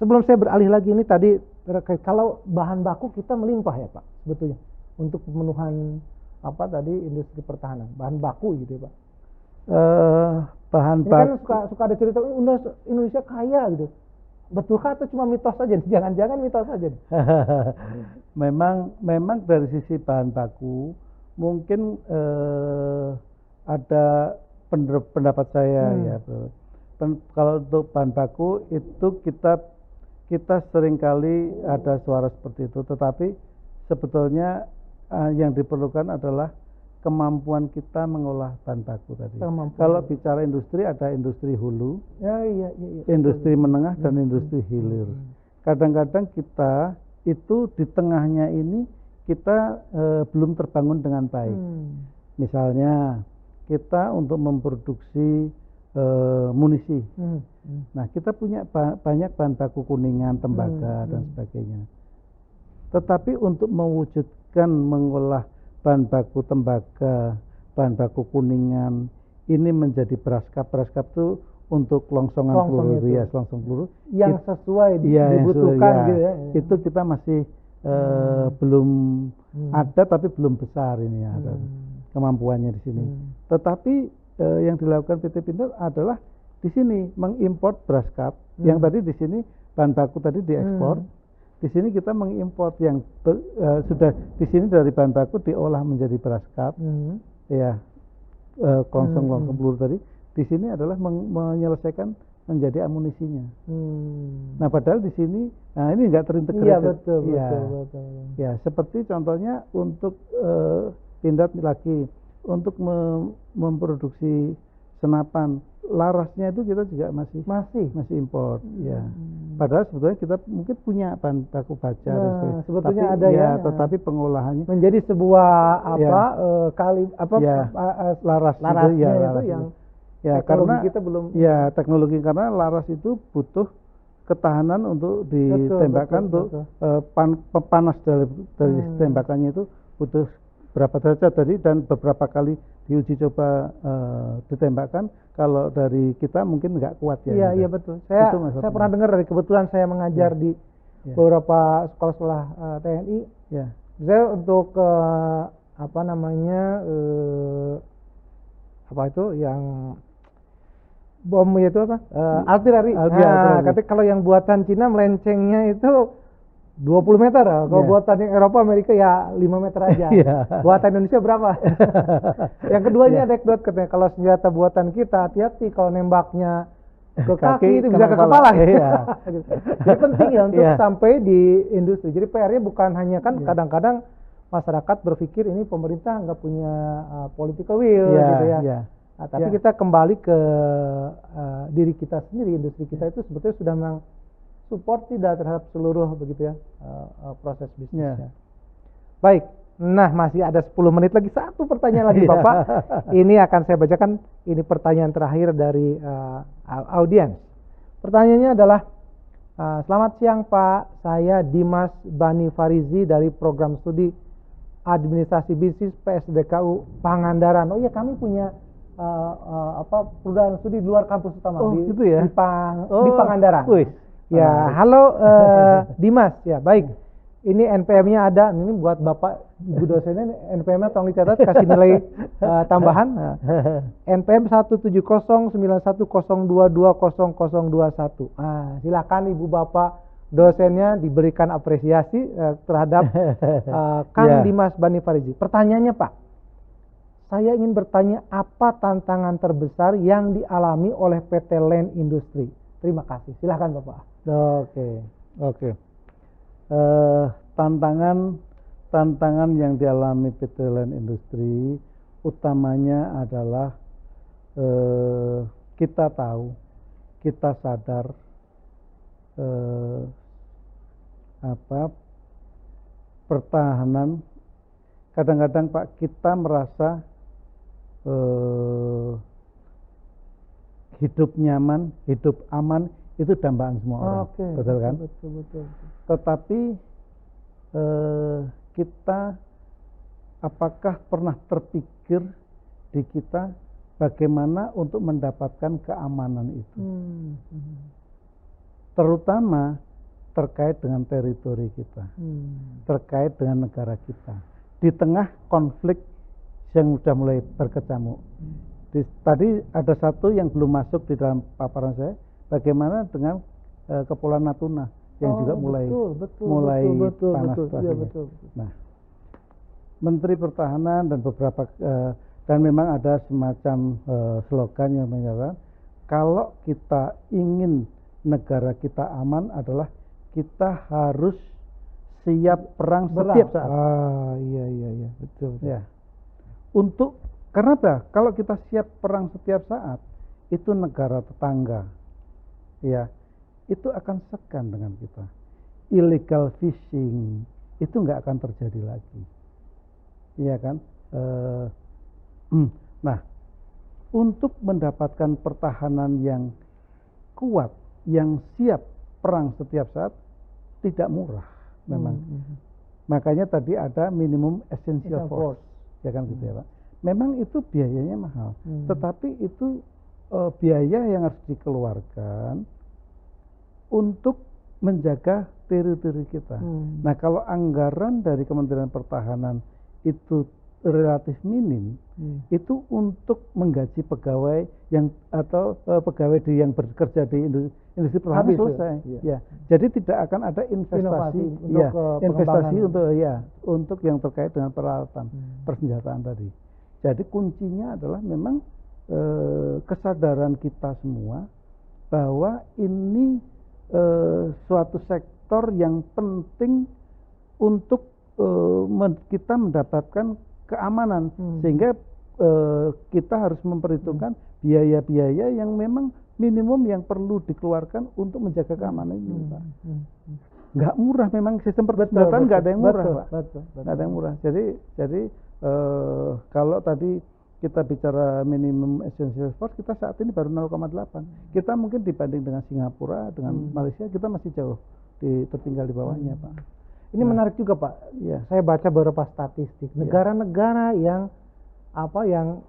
Sebelum saya beralih lagi ini tadi terkait kalau bahan baku kita melimpah ya Pak sebetulnya untuk pemenuhan industri pertahanan bahan baku gitu ya Pak. Bahan baku kan suka ada cerita Indonesia kaya gitu. Betulkah atau cuma mitos saja? Jangan-jangan mitos saja. memang dari sisi bahan baku mungkin ada pendapat saya ya. Kalau untuk bahan baku itu kita seringkali ada suara seperti itu, tetapi sebetulnya yang diperlukan adalah kemampuan kita mengolah bahan baku tadi. Kalau bicara industri ada industri hulu, industri menengah dan industri hilir. Kadang-kadang kita itu di tengahnya ini kita belum terbangun dengan baik. Misalnya kita untuk memproduksi munisi. Nah, kita punya banyak bahan baku kuningan, tembaga dan sebagainya. Tetapi untuk mewujudkan mengolah bahan baku tembaga, bahan baku kuningan ini menjadi beraskap itu untuk longsongan peluru, longsong peluru yang sesuai dibutuhkan gitu ya. Itu kita masih belum ada, tapi belum besar ini ada kemampuannya di sini. Tetapi yang dilakukan PT Pindad adalah di sini mengimpor beraskap yang tadi di sini bahan baku tadi diekspor. Di sini kita mengimpor yang sudah di sini dari bahan baku diolah menjadi beraskap, longsong peluru tadi. Di sini adalah menyelesaikan menjadi amunisinya. Nah, padahal di sini, ini nggak terintegrasi. Betul. Ya, seperti contohnya untuk Pindad lagi untuk memproduksi senapan. Larasnya itu kita juga masih impor, Padahal sebetulnya kita mungkin punya bahan baku baja, sebetulnya tapi, ada tetapi pengolahannya menjadi sebuah larasnya itu yang teknologi karena kita belum. Teknologi karena laras itu butuh ketahanan untuk ditembakkan untuk panas dari tembakannya itu butuh berapa derajat tadi dan beberapa kali diuji coba ditembakkan. Kalau dari kita mungkin nggak kuat ya. Iya betul. Saya pernah dengar dari kebetulan saya mengajar di beberapa sekolah-sekolah TNI. Saya untuk yang bom itu artileri. Katanya kalau yang buatan Cina melencengnya itu 20 meter, kalau buatan yang Eropa, Amerika 5 meter aja. Buatan Indonesia berapa? Yang kedua ini anekdot katanya, kalau senjata buatan kita hati-hati kalau nembaknya ke kaki itu bisa ke kepala. Jadi penting ya untuk sampai di industri. Jadi PR-nya bukan hanya kadang-kadang masyarakat berpikir ini pemerintah nggak punya political will gitu ya. Tapi kita kembali ke diri kita sendiri, industri kita itu sebetulnya sudah memang support tidak terhadap seluruh begitu ya proses bisnisnya. Baik, nah masih ada 10 menit lagi, satu pertanyaan lagi Bapak. Ini akan saya bacakan, ini pertanyaan terakhir dari audiens. Pertanyaannya adalah, selamat siang Pak, saya Dimas Bani Farizi dari program studi Administrasi Bisnis PSDKU Pangandaran. Oh iya, kami punya program studi di luar kampus utama di Pangandaran. Ya, halo Dimas. Ya, baik. Ini NPM-nya ada. Ini buat Bapak Ibu dosennya, NPM-nya tolong dicatat, kasih nilai tambahan. NPM 1709102200021. Silakan Ibu Bapak dosennya diberikan apresiasi terhadap Kang Ya. Dimas Bani Farizi. Pertanyaannya Pak, saya ingin bertanya apa tantangan terbesar yang dialami oleh PT Land Industri? Terima kasih. Silahkan Bapak. Oke. Tantangan yang dialami PT Land Industri utamanya adalah kita tahu, kita sadar pertahanan. Kadang-kadang Pak, kita merasa hidup nyaman, hidup aman itu dambaan semua orang, betul kan? Betul. Tetapi kita apakah pernah terpikir di kita bagaimana untuk mendapatkan keamanan itu? Terutama terkait dengan teritori kita, terkait dengan negara kita. Di tengah konflik yang sudah mulai berkecamuk. Tadi ada satu yang belum masuk di dalam paparan saya, bagaimana dengan Kepulauan Natuna yang juga mulai panas. Ya, betul. Nah, Menteri Pertahanan dan beberapa dan memang ada semacam slogan yang menyatakan kalau kita ingin negara kita aman adalah kita harus siap perang setiap saat. Iya, betul. Ya. Karena apa? Kalau kita siap perang setiap saat, itu negara tetangga, ya, itu akan segan dengan kita. Illegal fishing itu nggak akan terjadi lagi, iya kan? Nah, untuk mendapatkan pertahanan yang kuat, yang siap perang setiap saat, tidak murah, memang. Makanya tadi ada minimum essential force, ya kan gitu ya Pak. Memang itu biayanya mahal, tetapi itu biaya yang harus dikeluarkan untuk menjaga teritori kita. Nah, kalau anggaran dari Kementerian Pertahanan itu relatif minim, itu untuk menggaji pegawai yang atau pegawai yang bekerja di industri pertahanan selesai. Ya. Jadi tidak akan ada investasi untuk yang terkait dengan peralatan persenjataan tadi. Jadi kuncinya adalah memang kesadaran kita semua bahwa ini suatu sektor yang penting untuk kita mendapatkan keamanan, sehingga kita harus memperhitungkan biaya-biaya yang memang minimum yang perlu dikeluarkan untuk menjaga keamanan ini, Pak. Nggak murah, memang sistem persenjataan nggak ada yang murah, Pak. Nggak ada yang murah. Jadi kalau tadi kita bicara minimum essential force, kita saat ini baru 0,8. Kita mungkin dibanding dengan Singapura, dengan Malaysia, kita masih jauh tertinggal di bawahnya, Pak. Ini menarik juga, Pak. Ya, saya baca beberapa statistik. Negara-negara yang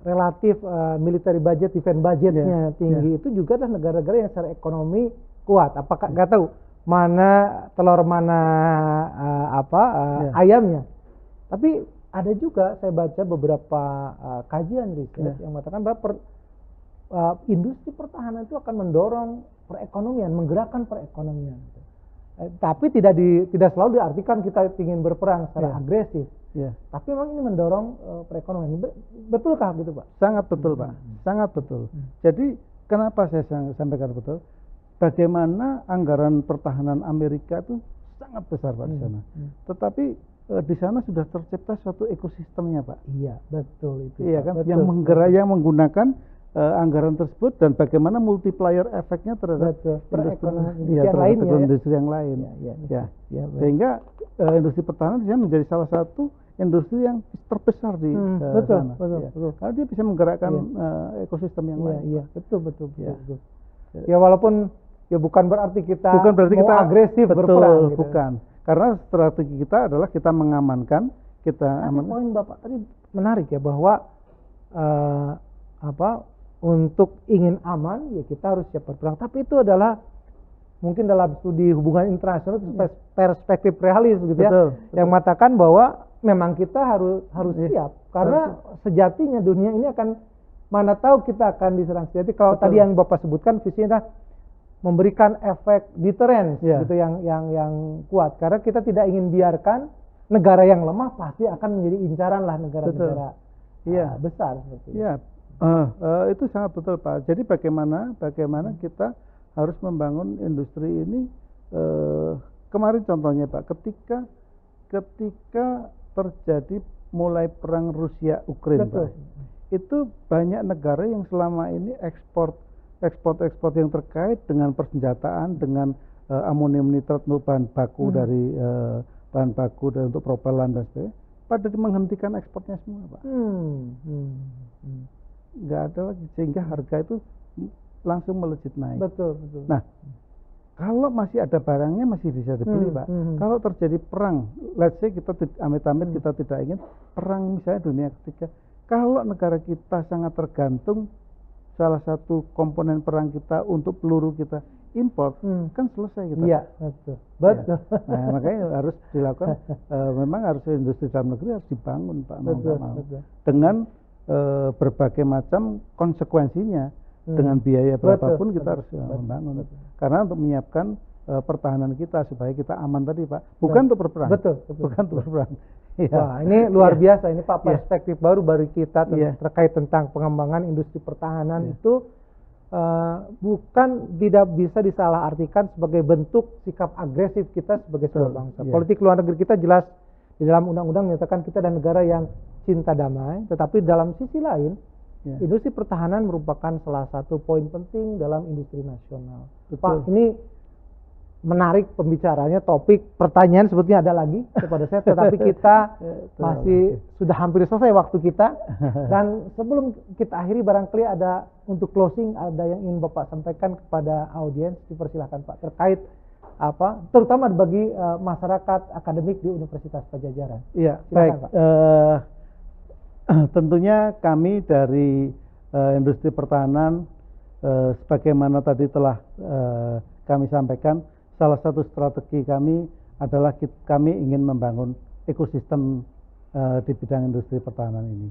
relatif military budget, defense budgetnya tinggi, itu juga adalah negara-negara yang secara ekonomi kuat. Apakah nggak tahu mana telur mana ayamnya? Tapi ada juga saya baca beberapa kajian riset yang mengatakan bahwa industri pertahanan itu akan mendorong perekonomian, menggerakkan perekonomian. Tapi tidak selalu diartikan kita ingin berperang secara agresif. Tapi memang ini mendorong perekonomian. Betulkah gitu, Pak? Sangat betul, Pak. Sangat betul. Jadi kenapa saya sampaikan betul? Bagaimana anggaran pertahanan Amerika itu sangat besar, Pak, di sana. Tetapi di sana sudah tercipta suatu ekosistemnya, Pak. Iya, betul itu. Iya kan, yang menggunakan anggaran tersebut dan bagaimana multiplier efeknya terhadap industri yang lain. Sehingga industri pertahanan bisa menjadi salah satu industri yang terbesar di sana. Betul. Karena dia bisa menggerakkan ekosistem yang lain. Iya, betul. Ya walaupun bukan berarti kita agresif berperang. Gitu. Bukan. Karena strategi kita adalah kita mengamankan, poin Bapak tadi menarik ya, bahwa untuk ingin aman ya kita harus siap berperang. Tapi itu adalah mungkin dalam studi hubungan internasional perspektif realis gitu ya, yang mengatakan bahwa memang kita harus siap karena sejatinya dunia ini akan, mana tahu kita akan diserang sejati. Kalau tadi yang Bapak sebutkan visinya memberikan efek deterrence Ya. gitu yang kuat, karena kita tidak ingin biarkan negara yang lemah pasti akan menjadi incaran lah negara-negara Iya. besar seperti itu. Iya, itu sangat betul Pak. Jadi bagaimana kita harus membangun industri ini. Kemarin contohnya Pak, ketika terjadi mulai perang Rusia Ukraina, Betul. itu banyak negara yang selama ini ekspor yang terkait dengan persenjataan, dengan amonium nitrat untuk bahan baku dari untuk propelan dan sebagainya, pada menghentikan ekspornya semua Pak. Nggak ada lagi, sehingga harga itu langsung melejit naik. Betul. Nah, kalau masih ada barangnya masih bisa dibeli Pak. Kalau terjadi perang, let's say kita amit-amit kita tidak ingin perang misalnya dunia ketiga, kalau negara kita sangat tergantung salah satu komponen perang kita untuk peluru kita import, kan selesai kita. Iya, betul. Ya. Nah, makanya harus dilakukan. Memang harus industri dalam negeri harus dibangun Pak. Betul. Dengan berbagai macam konsekuensinya, dengan biaya berapapun kita harus membangun. Karena untuk menyiapkan pertahanan kita supaya kita aman tadi Pak, bukan untuk berperang. Betul. Bukan untuk berperang. Ya. Wah, ini luar biasa ini Pak, perspektif baru bagi kita terkait tentang pengembangan industri pertahanan itu bukan tidak bisa disalahartikan sebagai bentuk sikap agresif kita sebagai sebuah bangsa. Politik luar negeri kita jelas di dalam undang-undang menyatakan kita dan negara yang cinta damai, tetapi dalam sisi lain industri pertahanan merupakan salah satu poin penting dalam industri nasional. Pak, ini menarik pembicaranya, topik pertanyaan sebetulnya ada lagi kepada saya, tetapi kita masih sudah hampir selesai waktu kita. Dan sebelum kita akhiri, barangkali ada untuk closing, ada yang ingin Bapak sampaikan kepada audiens, dipersilahkan Pak, terkait terutama bagi masyarakat akademik di Universitas Padjadjaran. Iya, baik. Tentunya kami dari industri pertahanan, sebagaimana tadi telah kami sampaikan, salah satu strategi kami adalah kami ingin membangun ekosistem di bidang industri pertahanan ini.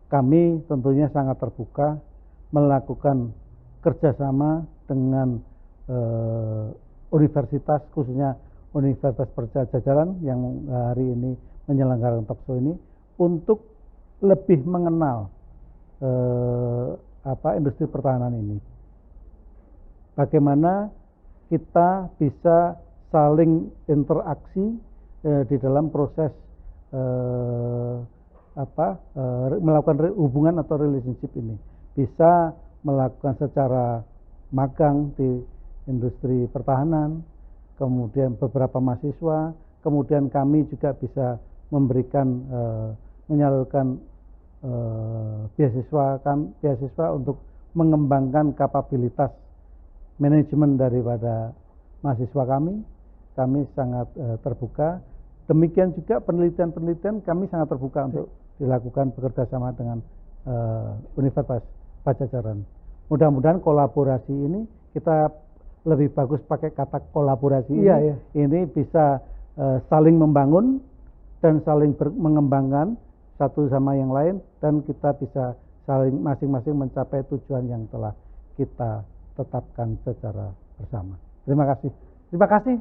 Kami tentunya sangat terbuka melakukan kerjasama dengan universitas, khususnya Universitas Padjadjaran yang hari ini menyelenggarakan talkshow ini, untuk lebih mengenal industri pertahanan ini. Bagaimana kita bisa saling interaksi di dalam proses melakukan hubungan atau relationship ini. Bisa melakukan secara magang di industri pertahanan, kemudian beberapa mahasiswa, kemudian kami juga bisa memberikan menyalurkan beasiswa untuk mengembangkan kapabilitas manajemen daripada mahasiswa kami. Kami sangat terbuka. Demikian juga penelitian kami sangat terbuka untuk dilakukan bekerjasama dengan Universitas Padjadjaran. Mudah-mudahan kolaborasi ini, kita lebih bagus pakai kata kolaborasi ini bisa saling membangun dan saling mengembangkan satu sama yang lain, dan kita bisa saling masing-masing mencapai tujuan yang telah kita tetapkan secara bersama. Terima kasih. Terima kasih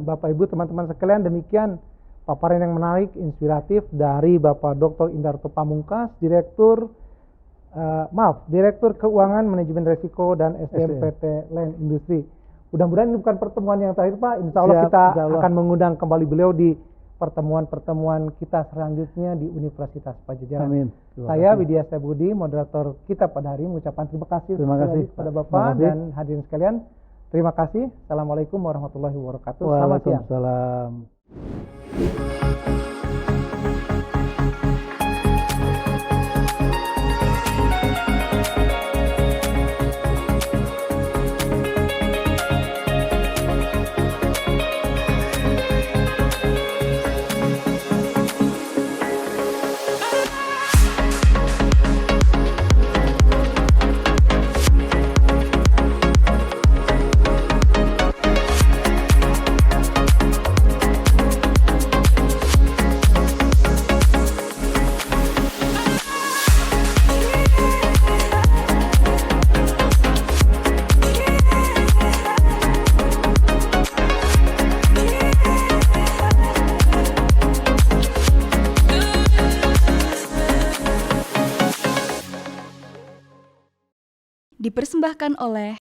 Bapak Ibu, teman-teman sekalian. Demikian paparan yang menarik, inspiratif dari Bapak Dr. Indarto Pamungkas, Direktur Keuangan Manajemen Resiko dan SDM PT Land Industri. Mudah-mudahan ini bukan pertemuan yang terakhir Pak. Insya Allah kita akan mengundang kembali beliau di pertemuan-pertemuan kita selanjutnya di Universitas Padjadjaran. Amin. Saya Widya Setiabudi, moderator kita pada hari ini, mengucapkan terima kasih kepada Bapak dan hadirin sekalian. Terima kasih. Assalamualaikum warahmatullahi wabarakatuh. Selamat siang. Waalaikumsalam. dipersembahkan oleh